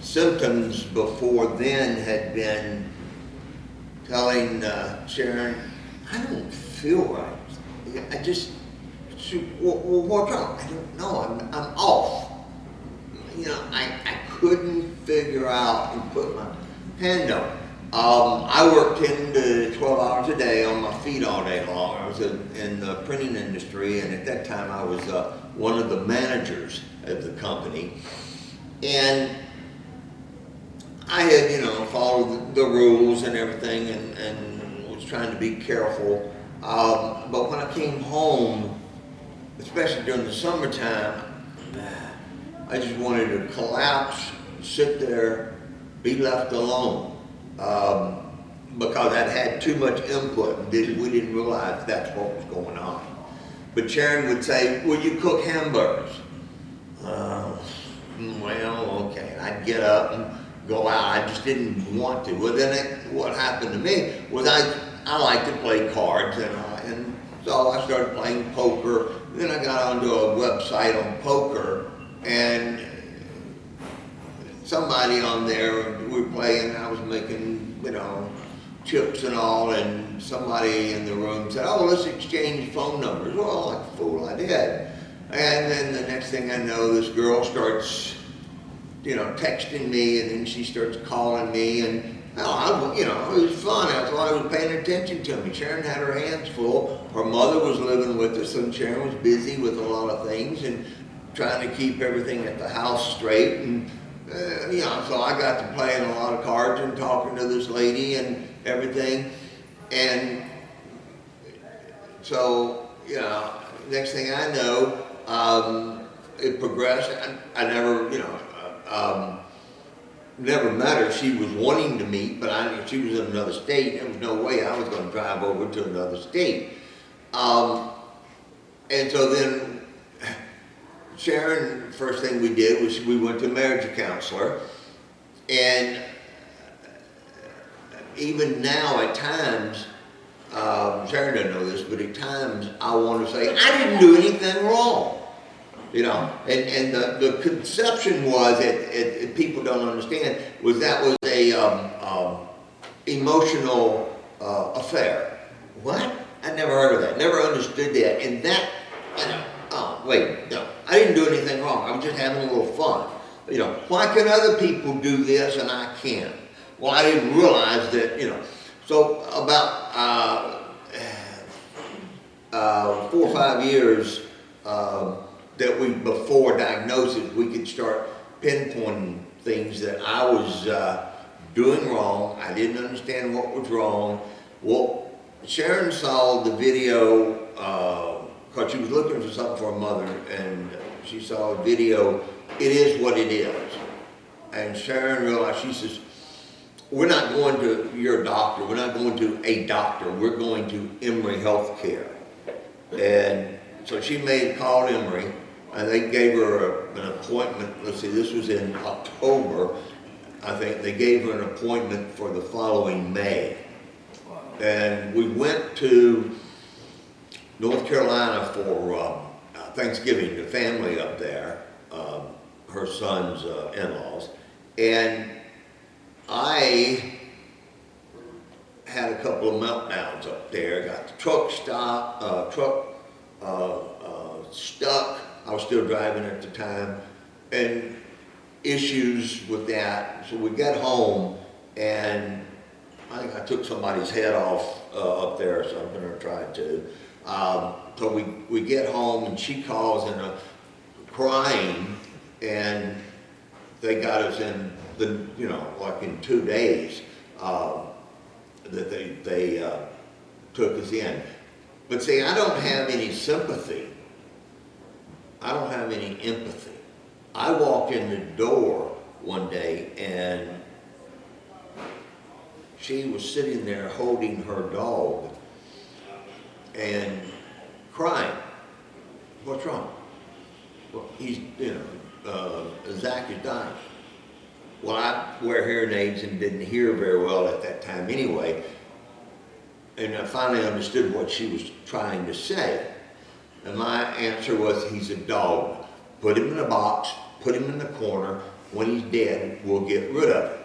symptoms before then had been telling Sharon, I don't feel right. I just, well, what's wrong? I don't know, I'm off. You know, I couldn't figure out and put my hand on it. I worked 10 to 12 hours a day on my feet all day long. I was in the printing industry, and at that time I was one of the managers at the company. And I had, you know, followed the rules and everything, and was trying to be careful. But when I came home, especially during the summertime, I just wanted to collapse, sit there, be left alone. Because I'd had too much input and we didn't realize that's what was going on. But Sharon would say, will you cook hamburgers? Well, okay. I'd get up and go out. I just didn't want to. Well, then what happened to me was I like to play cards, and so I started playing poker. Then I got onto a website on poker, and somebody on there, we were playing, I was making, you know, chips and all, and somebody in the room said, oh, let's exchange phone numbers. Well, like a fool, I did. And then the next thing I know, this girl starts, you know, texting me, and then she starts calling me, and you know, it was fun. That's why I was paying attention to me. Sharon had her hands full. Her mother was living with us, and Sharon was busy with a lot of things and trying to keep everything at the house straight. And you know, so I got to playing a lot of cards and talking to this lady and everything. And so, you know, next thing I know, it progressed. I never, you know, never met her. She was wanting to meet, but she was in another state. There was no way I was going to drive over to another state. And so then Sharon, first thing we did was we went to a marriage counselor. And even now at times, Sharon doesn't know this, but at times I want to say, I didn't do anything wrong. You know, and the conception was that people don't understand was that was a emotional affair. What? I never heard of that. Never understood that. And that, you know, oh wait, no, I didn't do anything wrong. I was just having a little fun. You know, why can other people do this and I can't? Well, I didn't realize that. You know, so about 4 or 5 years. That before diagnosis, we could start pinpointing things that I was doing wrong. I didn't understand what was wrong. Well, Sharon saw the video, because she was looking for something for her mother, and she saw a video, It Is What It Is. And Sharon realized, she says, we're not going to your doctor, we're not going to a doctor, we're going to Emory Healthcare. And so she made a call to Emory, and they gave her an appointment. Let's see, this was in October. I think they gave her an appointment for the following May. And we went to North Carolina for Thanksgiving, the family up there, her son's in-laws. And I had a couple of meltdowns up there. Got the truck stopped, stuck. I was still driving at the time, and issues with that. So we got home, and I think I took somebody's head off up there or something, or tried to. So we get home, and she calls and crying, and they got us in the, you know, like in 2 days that they took us in. But see, I don't have any sympathy. I don't have any empathy. I walked in the door one day, and she was sitting there holding her dog and crying. What's wrong? Well, he's, Zach is dying. Well, I wear hearing aids and didn't hear very well at that time anyway. And I finally understood what she was trying to say. And my answer was, he's a dog. Put him in a box, put him in the corner. When he's dead, we'll get rid of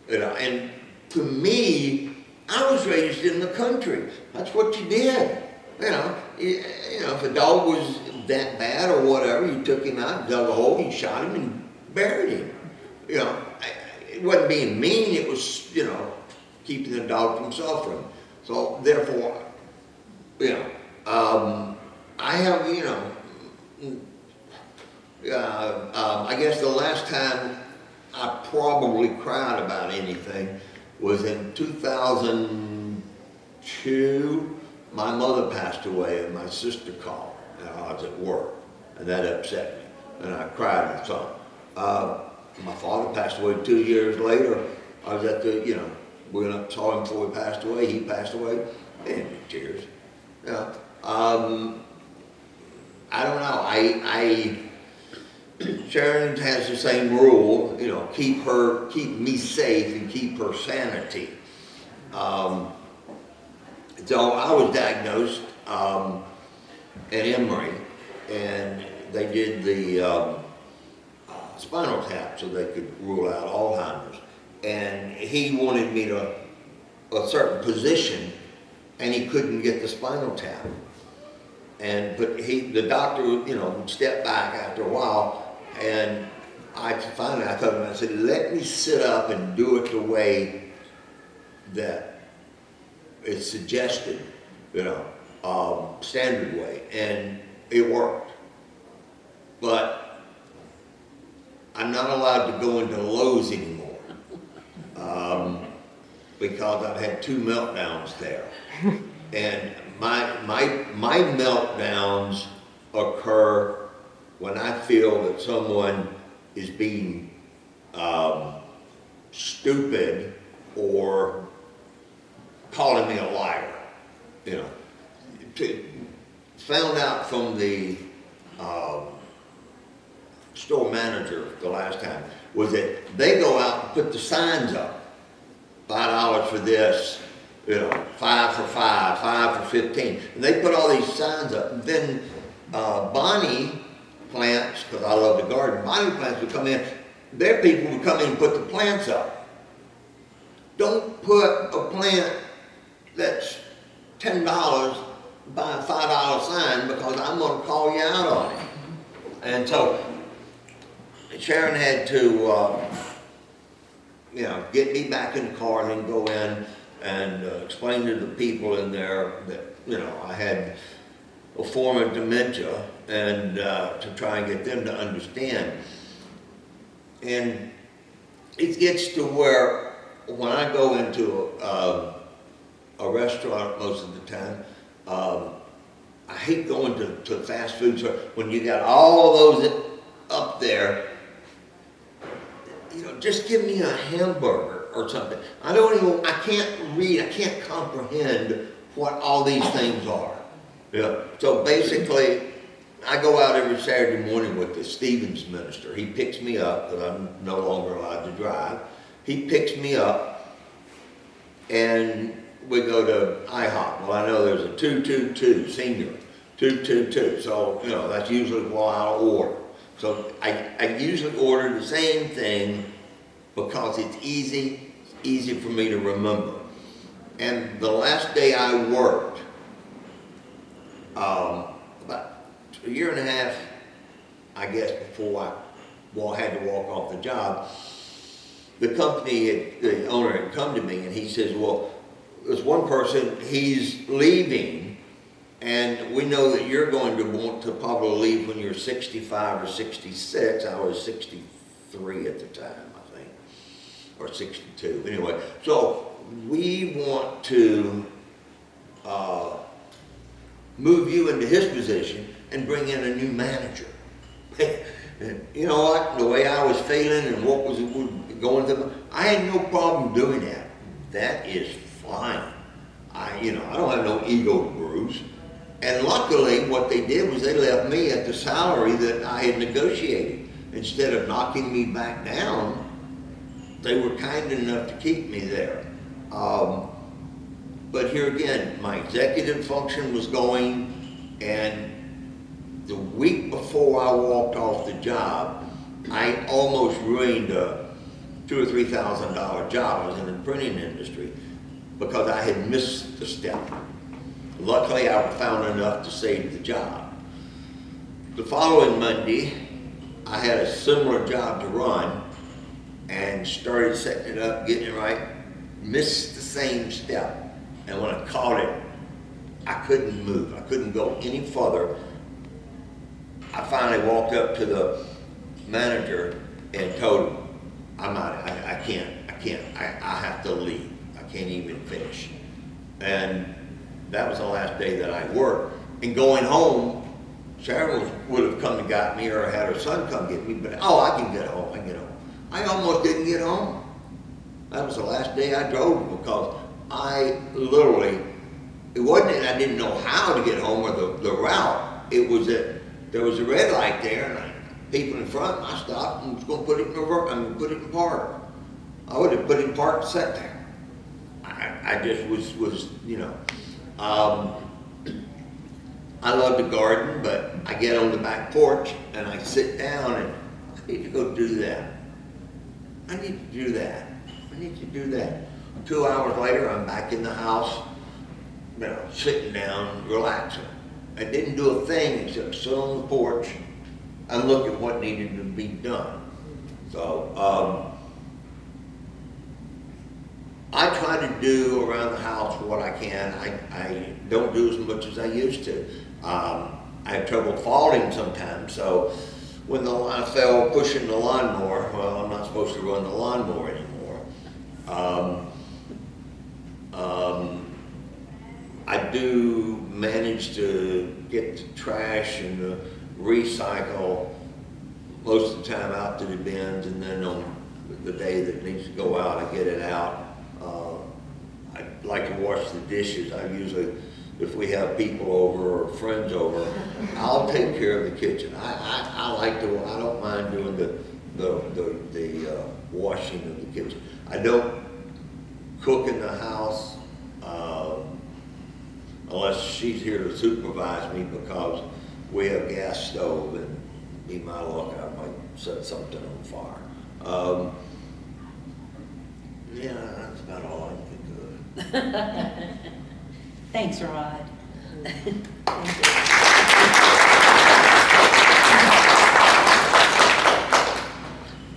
him. And to me, I was raised in the country. That's what you did. If a dog was that bad or whatever, you took him out, dug a hole, you shot him and buried him. It wasn't being mean, it was, keeping the dog from suffering. So therefore, I have, I guess the last time I probably cried about anything was in 2002. My mother passed away and my sister called, and I was at work, and that upset me, and I cried and so my father passed away 2 years later. I was at the, we went up, saw him before he passed away. He passed away, and tears. I don't know. Sharon has the same rule, keep me safe and keep her sanity. So I was diagnosed at McRae, and they did the spinal tap so they could rule out Alzheimer's. And he wanted me to a certain position, and he couldn't get the spinal tap. But the doctor, would step back after a while, and I told him, I said, let me sit up and do it the way that it's suggested, standard way, and it worked. But I'm not allowed to go into Lowe's anymore because I've had 2 meltdowns there. And my meltdowns occur when I feel that someone is being stupid or calling me a liar. Found out from the store manager the last time was that they go out and put the signs up. $5 for this, 5 for 5, 5 for 15. And they put all these signs up. And then Bonnie plants, because I love the garden, Bonnie plants would come in. Their people would come in and put the plants up. Don't put a plant that's $10, buy a $5 sign because I'm going to call you out on it. And so Sharon had to, get me back in the car and then go in and explain to the people in there that, I had a form of dementia and to try and get them to understand. And it gets to where when I go into a restaurant most of the time, I hate going to fast food stores when you got all those up there. Just give me a hamburger or something. I can't read, I can't comprehend what all these things are. So basically, I go out every Saturday morning with the Stevens minister. He picks me up, because I'm no longer allowed to drive. He picks me up, and we go to IHOP. Well, I know there's a 222, senior, 222. So, that's usually what I'll order. So I usually order the same thing because it's easy for me to remember. And the last day I worked, about a year and a half, I guess, before I had to walk off the job, the owner had come to me and he says, well, there's one person, he's leaving, and we know that you're going to want to probably leave when you're 65 or 66. I was 63 at the time, I think, or 62. Anyway, so we want to move you into his position and bring in a new manager. And you know what? The way I was feeling and what was going through, I had no problem doing that. that is fine. I don't have no ego to bruise. And luckily, what they did was they left me at the salary that I had negotiated. Instead of knocking me back down, they were kind enough to keep me there. But here again, my executive function was going, and the week before I walked off the job, I almost ruined a $2,000 or $3,000 job. I was in the printing industry because I had missed the step. Luckily, I found enough to save the job. The following Monday, I had a similar job to run and started setting it up, getting it right, missed the same step. And when I caught it, I couldn't move. I couldn't go any further. I finally walked up to the manager and told him, I'm out. I can't. I have to leave. I can't even finish. And that was the last day that I worked. And going home, Sharon would have come and got me, or had her son come get me, but I can get home. I almost didn't get home. That was the last day I drove, because I literally, it wasn't that I didn't know how to get home or the route. It was that there was a red light there, and people in front, and I stopped and was going to put it in put it in park. I would have put it in park and sat there. I just was I love to garden, but I get on the back porch and I sit down and I need to go do that. I need to do that. 2 hours later, I'm back in the house, sitting down, relaxing. I didn't do a thing except sit on the porch and look at what needed to be done. So, I try to do around the house what I can. I don't do as much as I used to. I have trouble falling sometimes, so when I fell pushing the lawnmower, well, I'm not supposed to run the lawnmower anymore. I do manage to get the trash and the recycle most of the time out to the bins, and then on the day that it needs to go out, I get it out. I like to wash the dishes. I usually, if we have people over or friends over, I'll take care of the kitchen. I don't mind doing the washing of the kitchen. I don't cook in the house unless she's here to supervise me, because we have gas stove, and be my luck, I might set something on fire. Yeah, that's about all I can do. Thanks, Rod.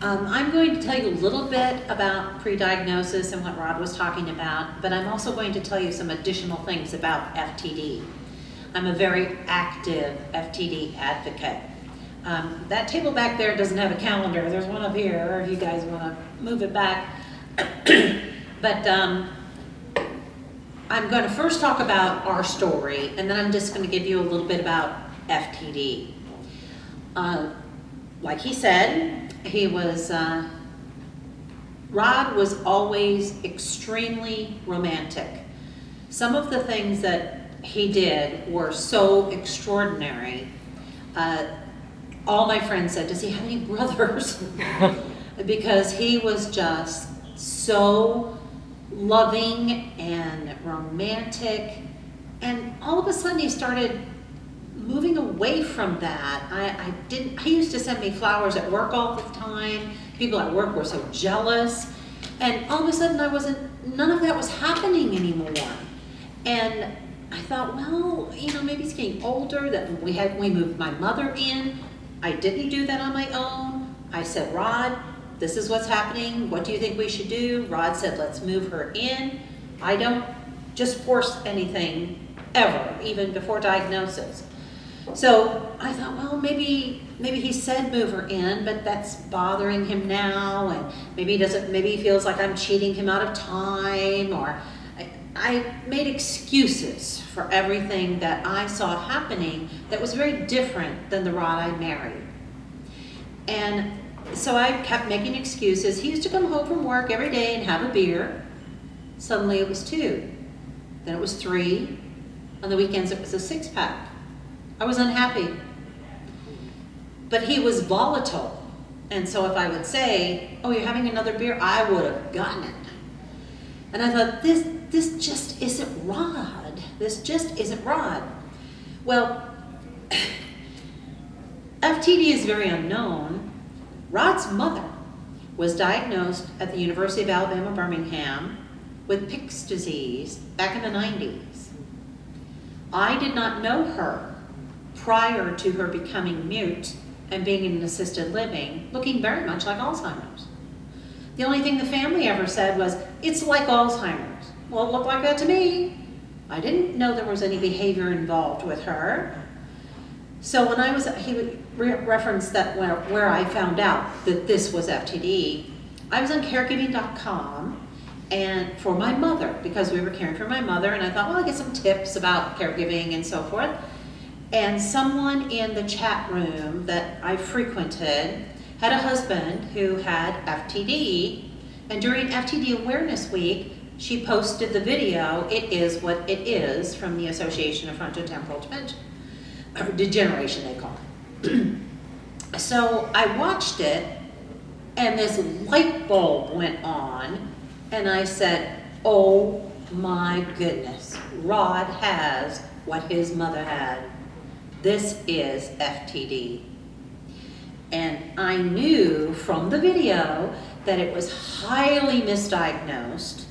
I'm going to tell you a little bit about pre-diagnosis and what Rod was talking about, but I'm also going to tell you some additional things about FTD. I'm a very active FTD advocate. That table back there doesn't have a calendar. There's one up here, if you guys want to move it back. But I'm going to first talk about our story, and then I'm just going to give you a little bit about FTD. Like he said, Rod was always extremely romantic. Some of the things that he did were so extraordinary. All my friends said, does he have any brothers? Because he was just so loving and romantic, and all of a sudden he started moving away from that. I used to send me flowers at work all the time. People at work were so jealous, and all of a sudden none of that was happening anymore. And I thought, well, maybe he's getting older. That we moved my mother in. I didn't do that on my own. I said, Rod, this is what's happening. What do you think we should do? Rod said, let's move her in. I don't just force anything ever, even before diagnosis. So I thought, well, maybe he said move her in, but that's bothering him now, and maybe he feels like I'm cheating him out of time, or I made excuses for everything that I saw happening that was very different than the Rod I married. And so I kept making excuses. He used to come home from work every day and have a beer, Suddenly it was 2. Then it was 3. On the weekends it was a 6-pack. I was unhappy. But he was volatile. And so if I would say, oh, you're having another beer, I would have gotten it. And I thought, this just isn't Rod. This just isn't Rod. Well, FTD is very unknown. Rod's mother was diagnosed at the University of Alabama, Birmingham with Pick's disease back in the 90s. I did not know her prior to her becoming mute and being in assisted living, looking very much like Alzheimer's. The only thing the family ever said was, it's like Alzheimer's. Well, it looked like that to me. I didn't know there was any behavior involved with her. So when he would reference that where I found out that this was FTD, I was on caregiving.com and for my mother, because we were caring for my mother, and I thought, well, I'll get some tips about caregiving and so forth. And someone in the chat room that I frequented had a husband who had FTD, and during FTD Awareness Week, she posted the video, It Is What It Is, from the Association of Frontotemporal Dementia, or Degeneration they call it. So I watched it, and this light bulb went on, and I said, oh my goodness, Rod has what his mother had. This is FTD. And I knew from the video that it was highly misdiagnosed,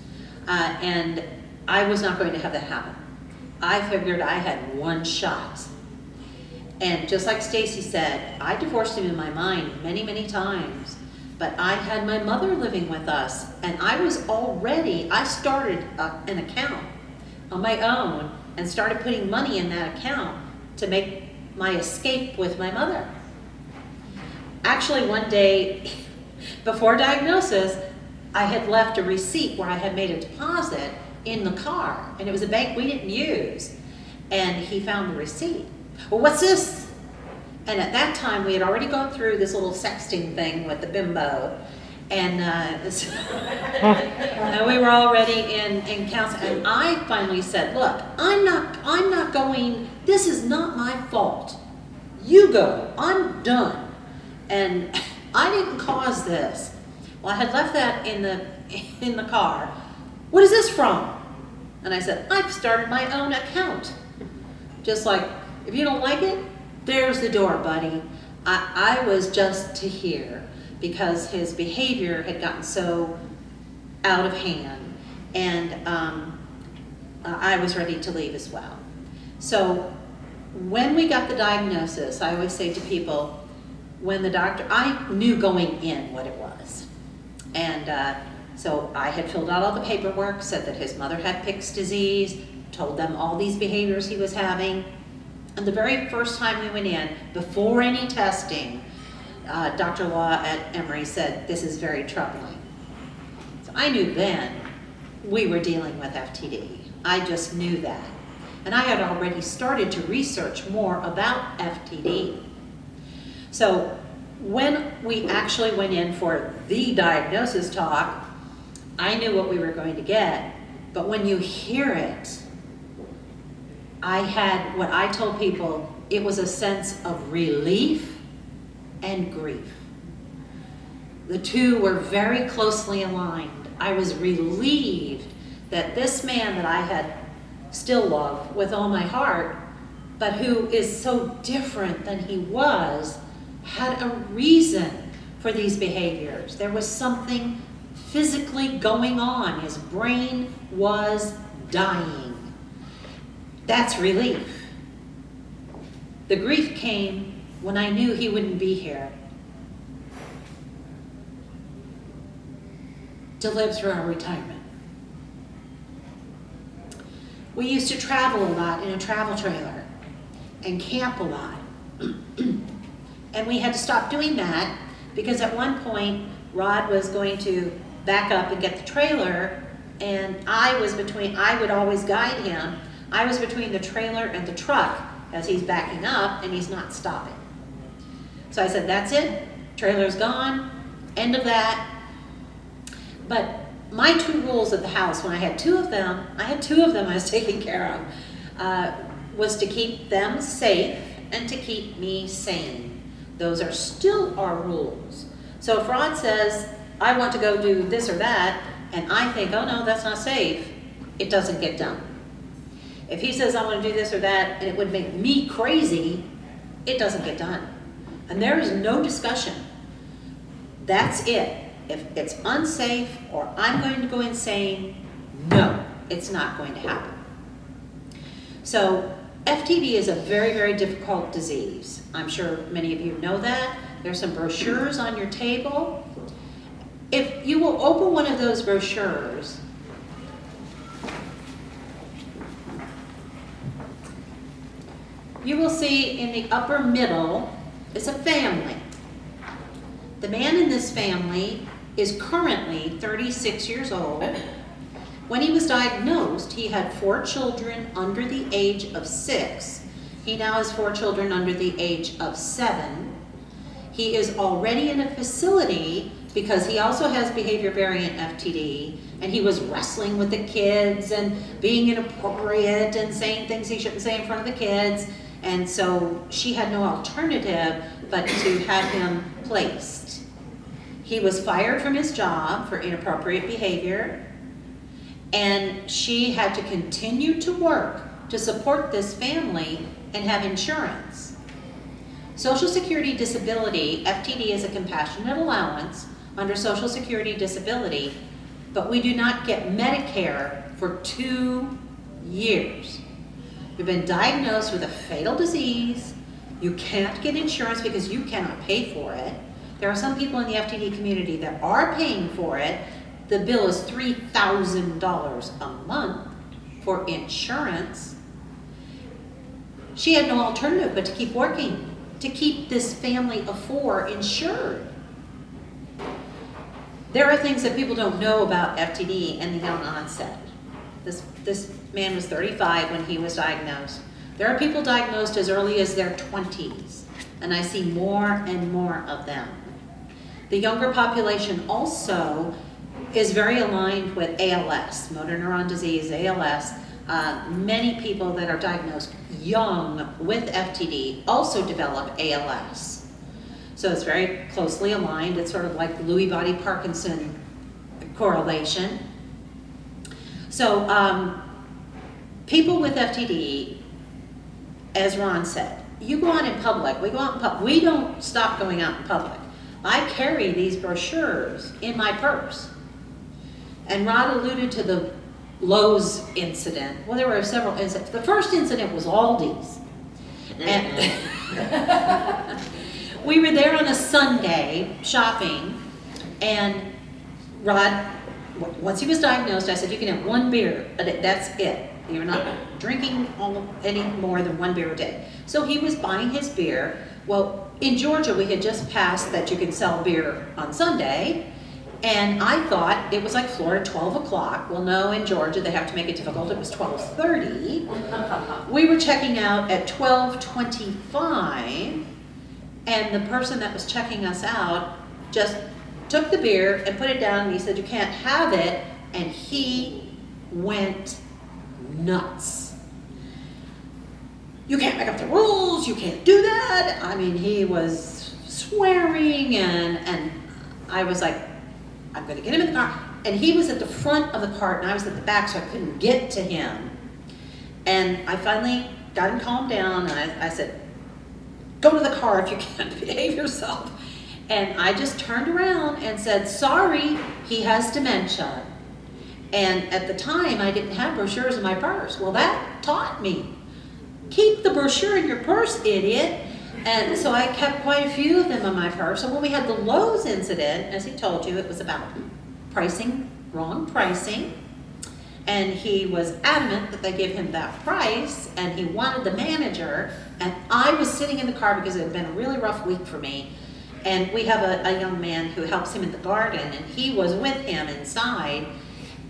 and I was not going to have that happen. I figured I had one shot. And just like Stacey said, I divorced him in my mind many, many times, but I had my mother living with us, and I started an account on my own and started putting money in that account to make my escape with my mother. Actually, one day before diagnosis, I had left a receipt where I had made a deposit in the car, and it was a bank we didn't use, and he found the receipt. Well, what's this? And at that time, we had already gone through this little sexting thing with the bimbo, and and we were already in counseling. And I finally said, look, I'm not going, this is not my fault. You go, I'm done. And I didn't cause this. Well, I had left that in the car. What is this from? And I said, I've started my own account. Just like, if you don't like it, there's the door, buddy. I was just to hear because his behavior had gotten so out of hand, and I was ready to leave as well. So when we got the diagnosis, I always say to people, when the doctor, I knew going in what it was. And so I had filled out all the paperwork, said that his mother had Pick's disease, told them all these behaviors he was having. And the very first time we went in, before any testing, Dr. Law at McRae said, this is very troubling. So I knew then we were dealing with FTD. I just knew that. And I had already started to research more about FTD. So when we actually went in for the diagnosis talk, I knew what we were going to get. But when you hear it, I had what I told people, it was a sense of relief and grief. The two were very closely aligned. I was relieved that this man that I had still loved with all my heart, but who is so different than he was, had a reason for these behaviors. There was something physically going on. His brain was dying. That's relief. The grief came when I knew he wouldn't be here to live through our retirement. We used to travel a lot in a travel trailer and camp a lot. And we had to stop doing that because at one point Rod was going to back up and get the trailer, and I would always guide him. I was between the trailer and the truck as he's backing up and he's not stopping. So I said, that's it, trailer's gone, end of that. But my 2 rules at the house, when I had 2 of them, I was taking care of, was to keep them safe and to keep me sane. Those are still our rules. So if Rod says, I want to go do this or that, and I think, oh no, that's not safe, it doesn't get done. If he says, I want to do this or that, and it would make me crazy, it doesn't get done. And there is no discussion. That's it. If it's unsafe or I'm going to go insane, no, it's not going to happen. So FTD is a very, very difficult disease. I'm sure many of you know that. There's some brochures on your table. If you will open one of those brochures, you will see in the upper middle is a family. The man in this family is currently 36 years old. When he was diagnosed, he had 4 children under the age of 6. He now has 4 children under the age of 7. He is already in a facility because he also has behavior variant FTD, and he was wrestling with the kids and being inappropriate and saying things he shouldn't say in front of the kids. And so she had no alternative but to have him placed. He was fired from his job for inappropriate behavior, and she had to continue to work to support this family and have insurance. Social Security disability, FTD is a compassionate allowance under Social Security disability, but we do not get Medicare for 2 years. You've been diagnosed with a fatal disease. You can't get insurance because you cannot pay for it. There are some people in the FTD community that are paying for it. The bill is $3,000 a month for insurance. She had no alternative but to keep working, to keep this family of 4 insured. There are things that people don't know about FTD and the young onset. This man was 35 when he was diagnosed. There are people diagnosed as early as their 20s, and I see more and more of them. The younger population also is very aligned with ALS, motor neuron disease, ALS. Many people that are diagnosed young with FTD also develop ALS. So it's very closely aligned. It's sort of like Lewy body Parkinson correlation. So people with FTD, as Ron said, you go out in public, we go out in public, we don't stop going out in public. I carry these brochures in my purse. And Rod alluded to the Lowe's incident. Well, there were several incidents. The first incident was Aldi's. And we were there on a Sunday shopping, and Rod, once he was diagnosed, I said, you can have 1 beer, that's it. You're not drinking any more than 1 beer a day. So he was buying his beer. Well, in Georgia, we had just passed that you can sell beer on Sunday, and I thought it was like Florida, 12 o'clock. Well, no, in Georgia, they have to make it difficult. It was 12:30. We were checking out at 12:25, and the person that was checking us out just took the beer and put it down, and he said, you can't have it, and he went nuts. You can't make up the rules, you can't do that. I mean, he was swearing, and I was like, I'm gonna get him in the car. And he was at the front of the cart, and I was at the back, so I couldn't get to him. And I finally got him calmed down, and I said, go to the car if you can't behave yourself. And I just turned around and said, sorry, he has dementia. And at the time, I didn't have brochures in my purse. Well, that taught me. Keep the brochure in your purse, idiot. And so I kept quite a few of them in my purse. And when we had the Lowe's incident, as he told you, it was about pricing, wrong pricing. And he was adamant that they give him that price, and he wanted the manager. And I was sitting in the car because it had been a really rough week for me. And we have a young man who helps him in the garden, and he was with him inside.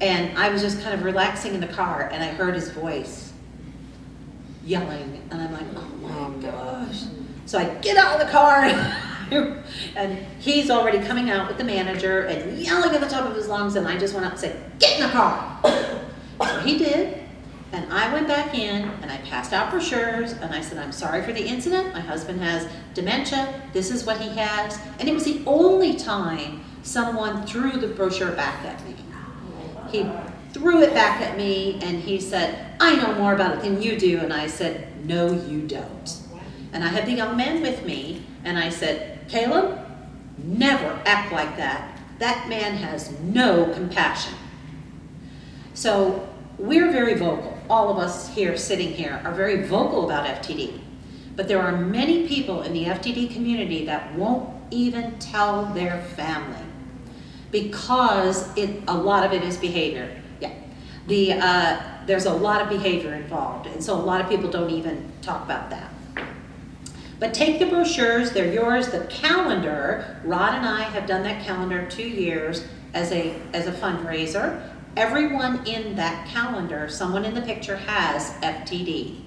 And I was just kind of relaxing in the car, and I heard his voice yelling, and I'm like, oh my gosh. So I get out of the car, and And he's already coming out with the manager and yelling at the top of his lungs, and I just went up and said, "Get in the car." So he did, and I went back in and I passed out brochures and I said, "I'm sorry for the incident. My husband has dementia. This is what he has." And it was the only time someone threw the brochure back at me. He threw it back at me and he said, "I know more about it than you do." And I said, "No, you don't." And I had the young man with me and I said, "Caleb, never act like that. That man has no compassion." So we're very vocal. All of us here sitting here are very vocal about FTD. But there are many people in the FTD community that won't even tell their family because a lot of it is behavior. Yeah, there's a lot of behavior involved, and so a lot of people don't even talk about that. But take the brochures, they're yours. The calendar, Rod and I have done that calendar 2 years as a fundraiser. Everyone in that calendar, someone in the picture has FTD.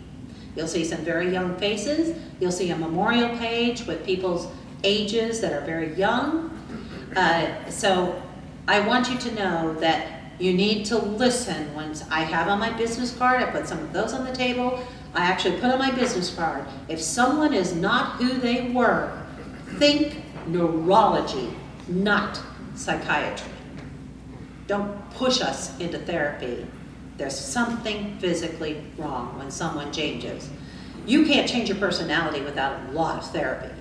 You'll see some very young faces. You'll see a memorial page with people's ages that are very young. So I want you to know that you need to listen. Once I have on my business card, I put some of those on the table. I actually put on my business card, if someone is not who they were, think neurology, not psychiatry. Don't push us into therapy. There's something physically wrong when someone changes. You can't change your personality without a lot of therapy.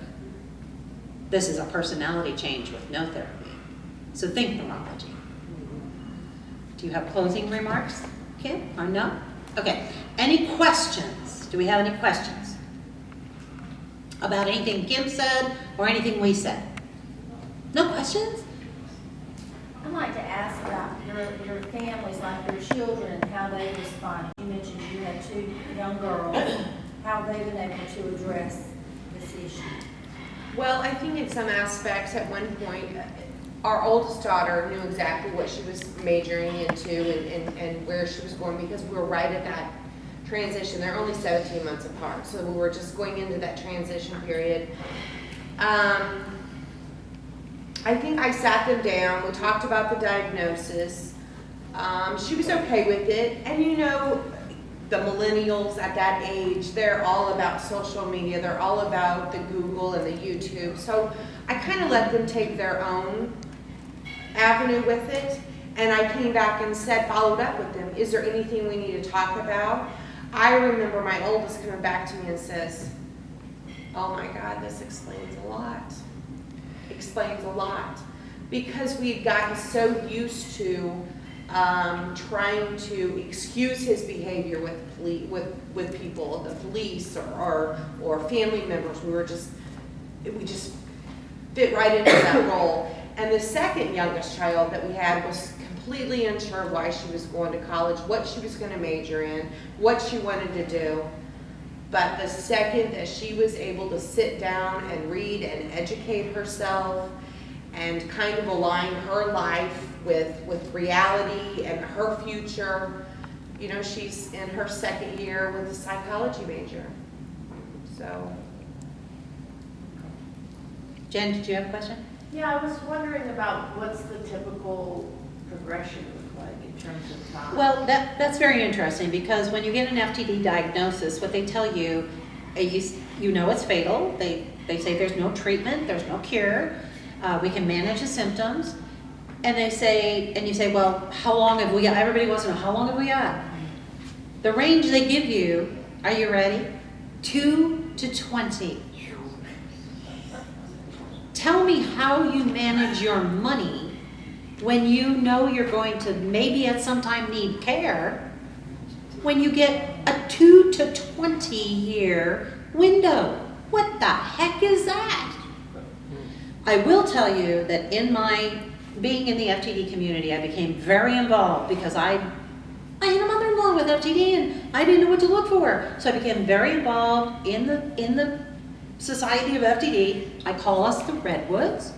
This is a personality change with no therapy. So think neurology. Do you have closing remarks, Kim, or no? Okay, any questions? Do we have any questions about anything Kim said or anything we said? No questions? I'd like to ask about your families, like your children, and how they respond. You mentioned you had 2 young girls. How have they been able to address this issue? Well, I think in some aspects, at one point, our oldest daughter knew exactly what she was majoring into and where she was going, because we were right at that transition. They're only 17 months apart, so we were just going into that transition period. I think I sat them down, we talked about the diagnosis. She was okay with it, and you know, the millennials at that age, they're all about social media, they're all about the Google and the YouTube, so I kind of let them take their own avenue with it, and I came back and said, followed up with them, is there anything we need to talk about? I remember my oldest coming back to me and says, "Oh my God, this explains a lot." Explains a lot, because we'd gotten so used to trying to excuse his behavior with people, the police or family members. We just fit right into that role. And the second youngest child that we had was completely unsure why she was going to college, what she was going to major in, what she wanted to do. But the second that she was able to sit down and read and educate herself and kind of align her life with reality and her future, you know, she's in her second year with a psychology major. So. Jen, did you have a question? Yeah, I was wondering about what's the typical progression look like in terms of time? Well, that's very interesting, because when you get an FTD diagnosis, what they tell you, you know it's fatal. They say there's no treatment, there's no cure. We can manage the symptoms. And they say, and you say, well, how long have we got? Everybody wants to know, how long have we got? The range they give you, are you ready? 2 to 20. Tell me how you manage your money when you know you're going to maybe at some time need care, when you get a 2 to 20 year window. What the heck is that? I will tell you that in my being in the FTD community, I became very involved because I had a mother-in-law with FTD and I didn't know what to look for. So I became very involved in the Society of FTD. I call us the Redwoods.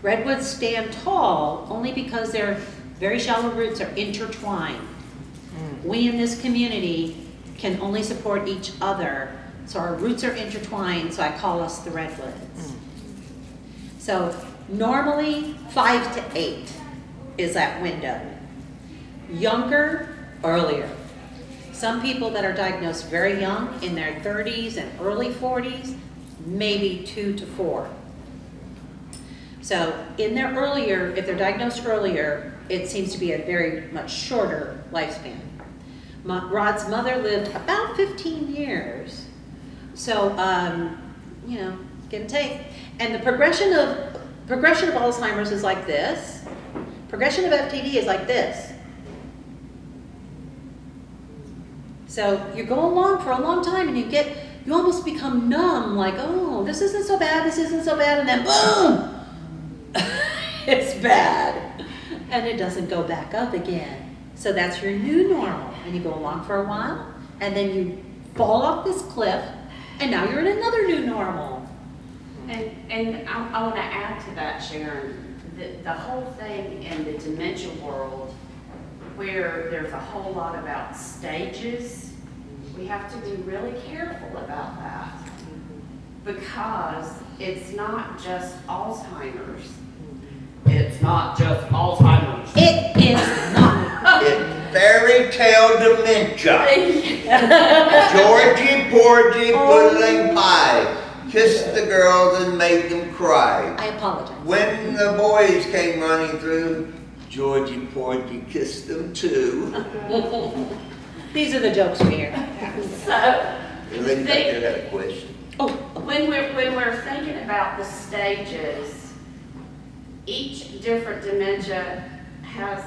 Redwoods stand tall only because their very shallow roots are intertwined. We in this community can only support each other, so our roots are intertwined, so I call us the Redwoods. So normally 5 to 8 is that window. Younger, earlier. Some people that are diagnosed very young, in their 30s and early 40s, maybe 2 to 4. So in their earlier, if they're diagnosed earlier, it seems to be a very much shorter lifespan. Rod's mother lived about 15 years. So, you know, give and take. And the progression of Alzheimer's is like this. Progression of FTD is like this. So you go along for a long time and you almost become numb, like, oh, this isn't so bad, and then boom, it's bad. And it doesn't go back up again. So that's your new normal. And you go along for a while, and then you fall off this cliff, and now you're in another new normal. And I want to add to that, Sharon, the whole thing in the dementia world, where there's a whole lot about stages, we have to be really careful about that, because it's not just Alzheimer's. It's not just Alzheimer's. It is not. It's fairy tale dementia. Georgie, porgy, pudding pie. Kissed the girls and made them cry. I apologize. When the boys came running through, Georgie, porgy kissed them too. These are the jokes we hear. So, Linda back there had a question. Oh, when we're thinking about the stages, each different dementia has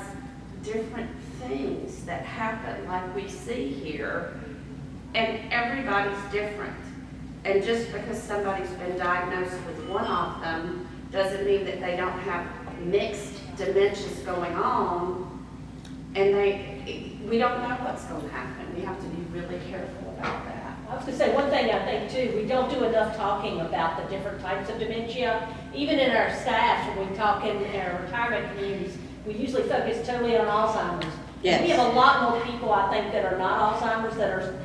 different things that happen, like we see here, and everybody's different. And just because somebody's been diagnosed with one of them doesn't mean that they don't have mixed dementias going on, and we don't know what's going to happen. We have to be really careful about that. I was going to say, one thing I think too, we don't do enough talking about the different types of dementia. Even in our staff, when we talk in our retirement communities, we usually focus totally on Alzheimer's. Yes. We have a lot more people, I think, that are not Alzheimer's that are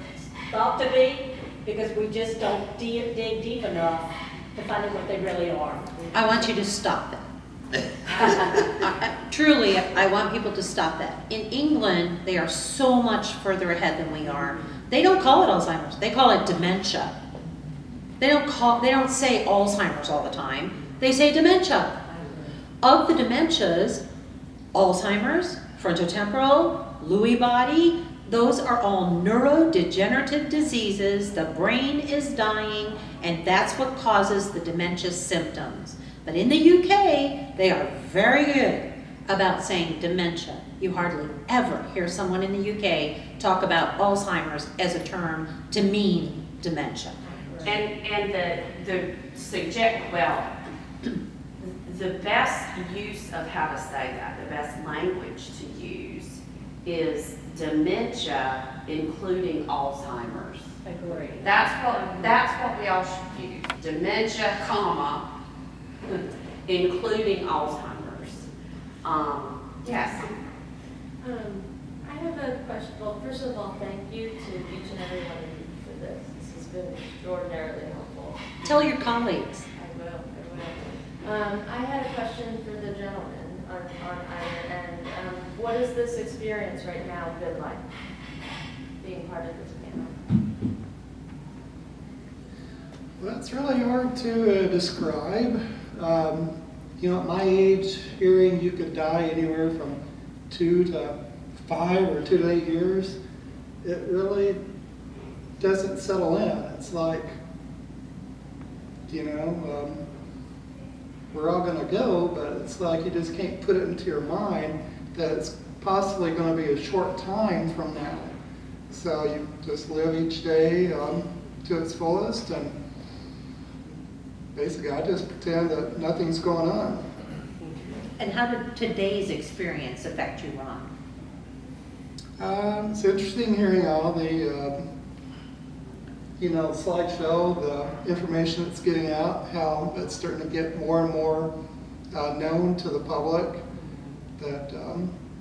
thought to be, because we just don't dig deep enough to find out what they really are. I want you to stop that. Truly, I want people to stop that. In England, they are so much further ahead than we are. They don't call it Alzheimer's, they call it dementia. They don't say Alzheimer's all the time, they say dementia. Of the dementias, Alzheimer's, frontotemporal, Lewy body, those are all neurodegenerative diseases. The brain is dying, and that's what causes the dementia symptoms. But in the UK, they are very good about saying dementia. You hardly ever hear someone in the UK talk about Alzheimer's as a term to mean dementia. And the best use of how to say that, the best language to use is dementia, including Alzheimer's. Agree. That's what we all should use. Dementia, comma, including Alzheimer's. Yes. I have a question. Well, first of all, thank you to each and every one of you for this. This has been extraordinarily helpful. Tell your colleagues. I will. I had a question for the gentleman on either end. What has this experience right now been like, being part of this panel? Well, it's really hard to describe. You know, at my age, hearing you could die anywhere from 2 to 5 or 2 to 8 years, it really doesn't settle in. It's like, you know, we're all going to go, but it's like you just can't put it into your mind that it's possibly going to be a short time from now. So you just live each day to its fullest, and basically I just pretend that nothing's going on. And how did today's experience affect you, Ron? It's interesting hearing all the, you know, slideshow, the information that's getting out, how it's starting to get more and more known to the public, that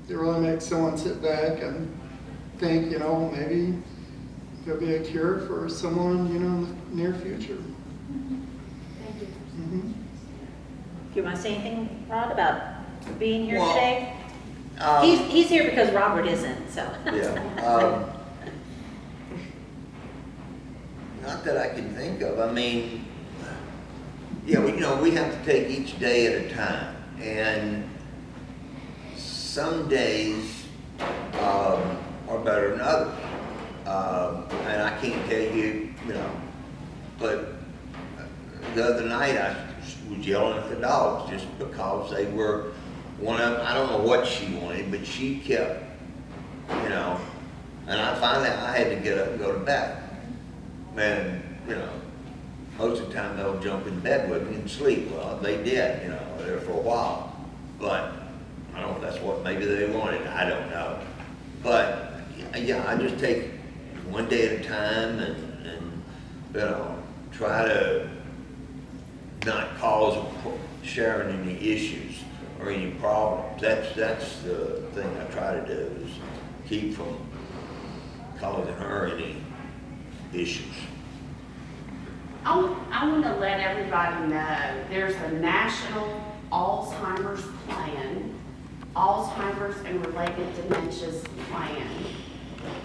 it really makes someone sit back and think, you know, maybe there'll be a cure for someone, you know, in the near future. Thank you. Mm-hmm. you want to say anything, Rod, about being here Well, today? Um, He's here because Robert isn't, so. Yeah. Not that I can think of. I mean, yeah, we have to take each day at a time. And some days are better than others. And I can't tell you, but the other night I was yelling at the dogs just because they were one of them. I don't know what she wanted, but she kept, and I finally I had to get up and go to bed. And, most of the time they'll jump in bed with me and sleep. Well, they did, there for a while. But I don't know if that's what maybe they wanted. I don't know. But yeah, I just take one day at a time and try to not cause Sharon any issues or any problems. That's the thing I try to do, is keep from causing her any issues. I want to let everybody know there's a national Alzheimer's plan, Alzheimer's and related dementias plan.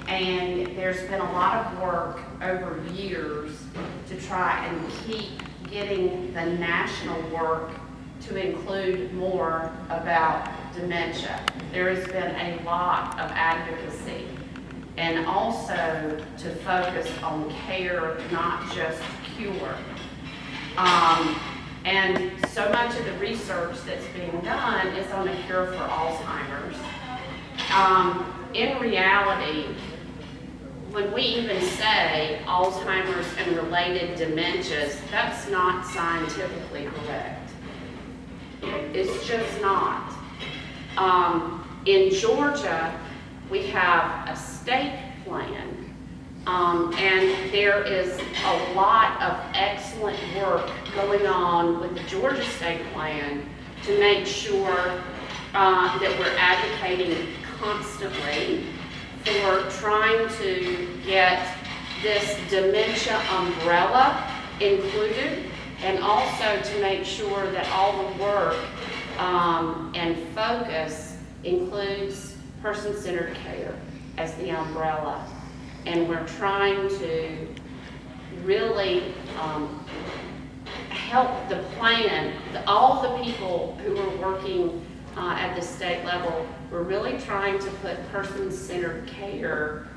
And there's been a lot of work over years to try and keep getting the national work to include more about dementia. There has been a lot of advocacy, and also to focus on care, not just cure. And so much of the research that's being done is on a cure for Alzheimer's. In reality, when we even say Alzheimer's and related dementias, that's not scientifically correct. It's just not. In Georgia, we have a state plan, and there is a lot of excellent work going on with the Georgia state plan to make sure that we're advocating constantly for trying to get this dementia umbrella included, and also to make sure that all the work and focus includes person-centered care as the umbrella. And we're trying to really help the plan, all the people who are working at the state level. We're really trying to put person-centered care,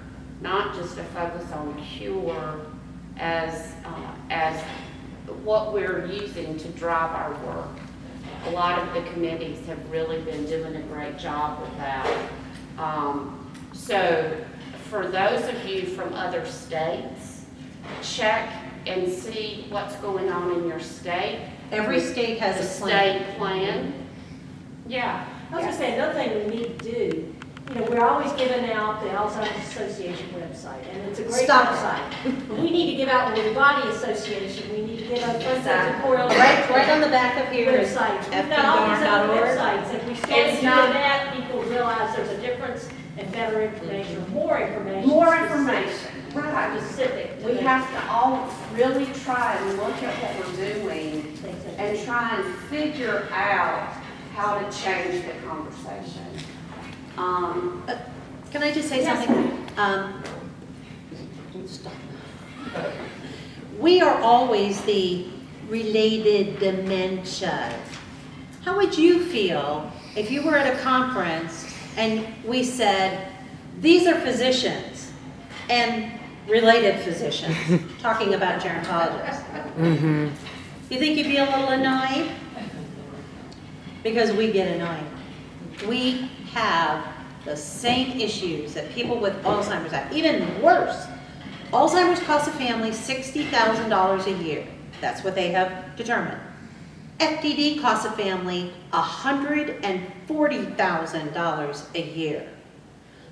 not just a focus on cure, as what we're using to drive our work. A lot of the committees have really been doing a great job with that. So for those of you from other states, check and see what's going on in your state. Every state has The a plan. state plan. Yeah. I was gonna say, another thing we need to do, we're always giving out the Alzheimer's Association website, and it's a great Stop it. website. But we need to give out the Lewy Body Association, we need to give out Frontotemporal. Right on the back of here is Websites, we've got all these other fdarn.org. websites, if we start It's doing not- that, people realize there's a difference and better information, more information. More information, right. Specific. to We the have to all really try and look at what we're doing things that- and try and figure out how to change the conversation. Can I just say Yes. something? Stop. We are always the related dementia. How would you feel if you were at a conference and we said, these are physicians and related physicians, talking about gerontologists? You think you'd be a little annoyed? Because we get annoyed. We have the same issues that people with Alzheimer's have, even worse. Alzheimer's costs a family $60,000 a year. That's what they have determined. FDD costs a family $140,000 a year.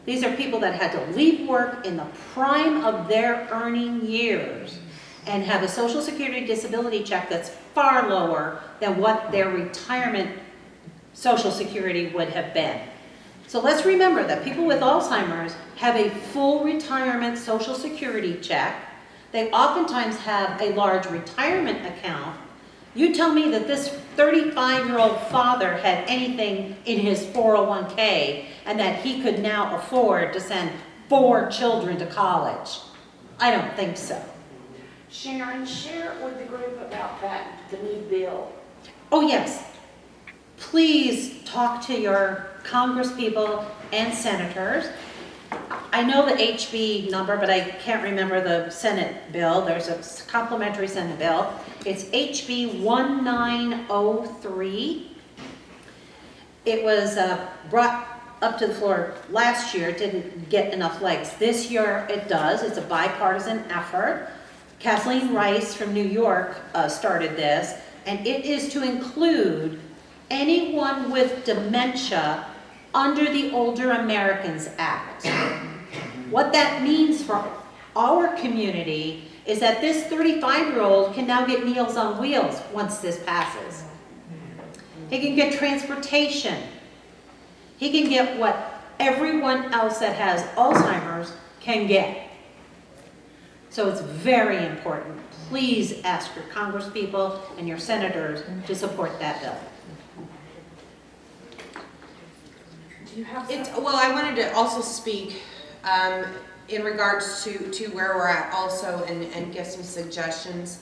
These are people that had to leave work in the prime of their earning years and have a Social Security disability check that's far lower than what their retirement Social Security would have been. So let's remember that people with Alzheimer's have a full retirement Social Security check. They oftentimes have a large retirement account, You tell me that this 35-year-old father had anything in his 401k and that he could now afford to send 4 children to college. I don't think so. Sharon, share it with the group about the new bill. Oh, yes. Please talk to your congresspeople and senators. I know the HB number, but I can't remember the Senate bill. There's a complementary Senate bill. It's HB 1903. It was brought up to the floor last year. It didn't get enough legs. This year it does. It's a bipartisan effort. Kathleen Rice from New York started this, and it is to include anyone with dementia under the Older Americans Act. What that means for our community is that this 35-year-old can now get Meals on Wheels once this passes. He can get transportation. He can get what everyone else that has Alzheimer's can get. So it's very important. Please ask your congresspeople and your senators to support that bill. Do you have Well, I wanted to also speak in regards to where we're at also and give some suggestions.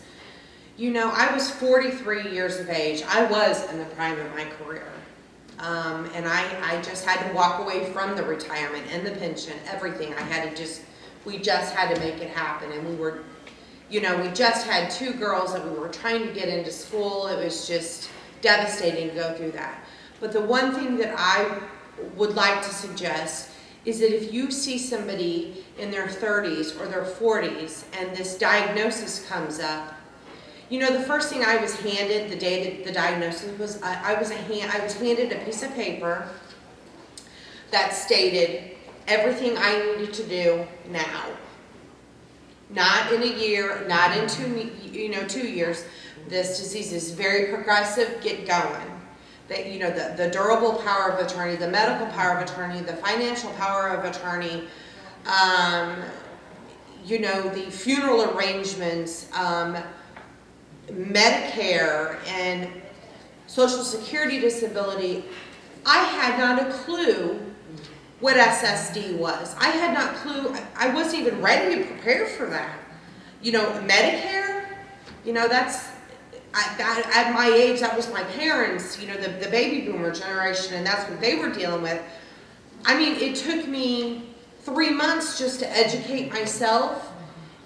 You know, I was 43 years of age. I was in the prime of my career. And I just had to walk away from the retirement and the pension, everything. We just had to make it happen. And we just had 2 girls that we were trying to get into school. It was just devastating to go through that. But the one thing that I would like to suggest is that if you see somebody in their 30s or their 40s and this diagnosis comes up, you know, the first thing I was handed the day that the diagnosis was, I was handed a piece of paper that stated everything I needed to do now. Not in a year, not in 2 years. This disease is very progressive, get going. That, you know, the durable power of attorney, the medical power of attorney, the financial power of attorney, the funeral arrangements, Medicare and Social Security disability. I had not a clue what SSD was. I had not a clue. I wasn't even ready to prepare for that. You know, Medicare, you know, at my age, that was my parents, you know, the baby boomer generation, and that's what they were dealing with. I mean, it took me 3 months just to educate myself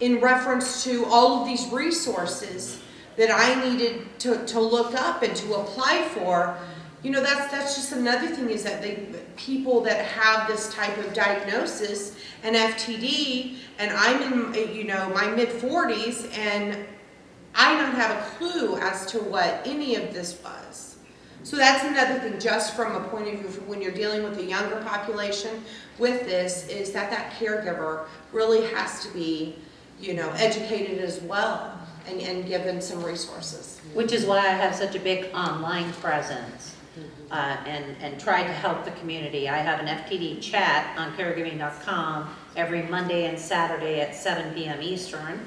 in reference to all of these resources that I needed to look up and to apply for. You know, that's just another thing, is that people that have this type of diagnosis, an FTD, and I'm in, you know, my mid-40s, and I don't have a clue as to what any of this was. So that's another thing, just from a point of view when you're dealing with a younger population with this, is that caregiver really has to be, you know, educated as well and given some resources. Which is why I have such a big online presence and try to help the community. I have an FTD chat on caregiving.com every Monday and Saturday at 7 p.m. Eastern.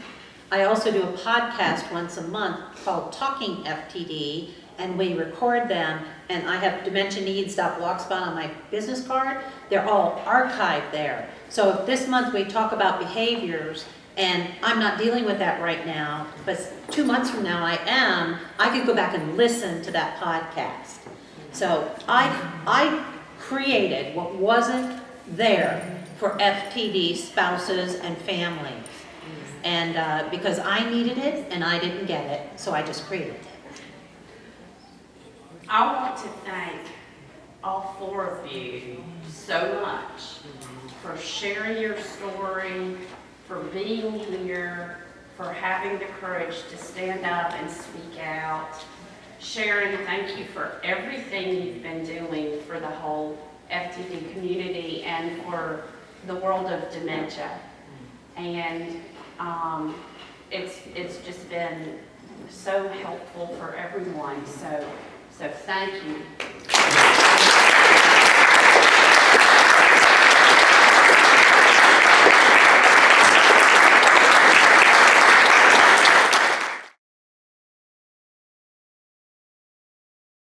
I also do a podcast once a month called Talking FTD, and we record them, and I have dementianeeds.blogspot on my business card. They're all archived there. So if this month we talk about behaviors, and I'm not dealing with that right now, but 2 months from now I can go back and listen to that podcast. So I created what wasn't there for FTD spouses and families. And because I needed it and I didn't get it, so I just created it. I want to thank all 4 of you so much for sharing your story, for being here, for having the courage to stand up and speak out. Sharon, thank you for everything you've been doing for the whole FTD community and for the world of dementia. And it's just been so helpful for everyone. So thank you.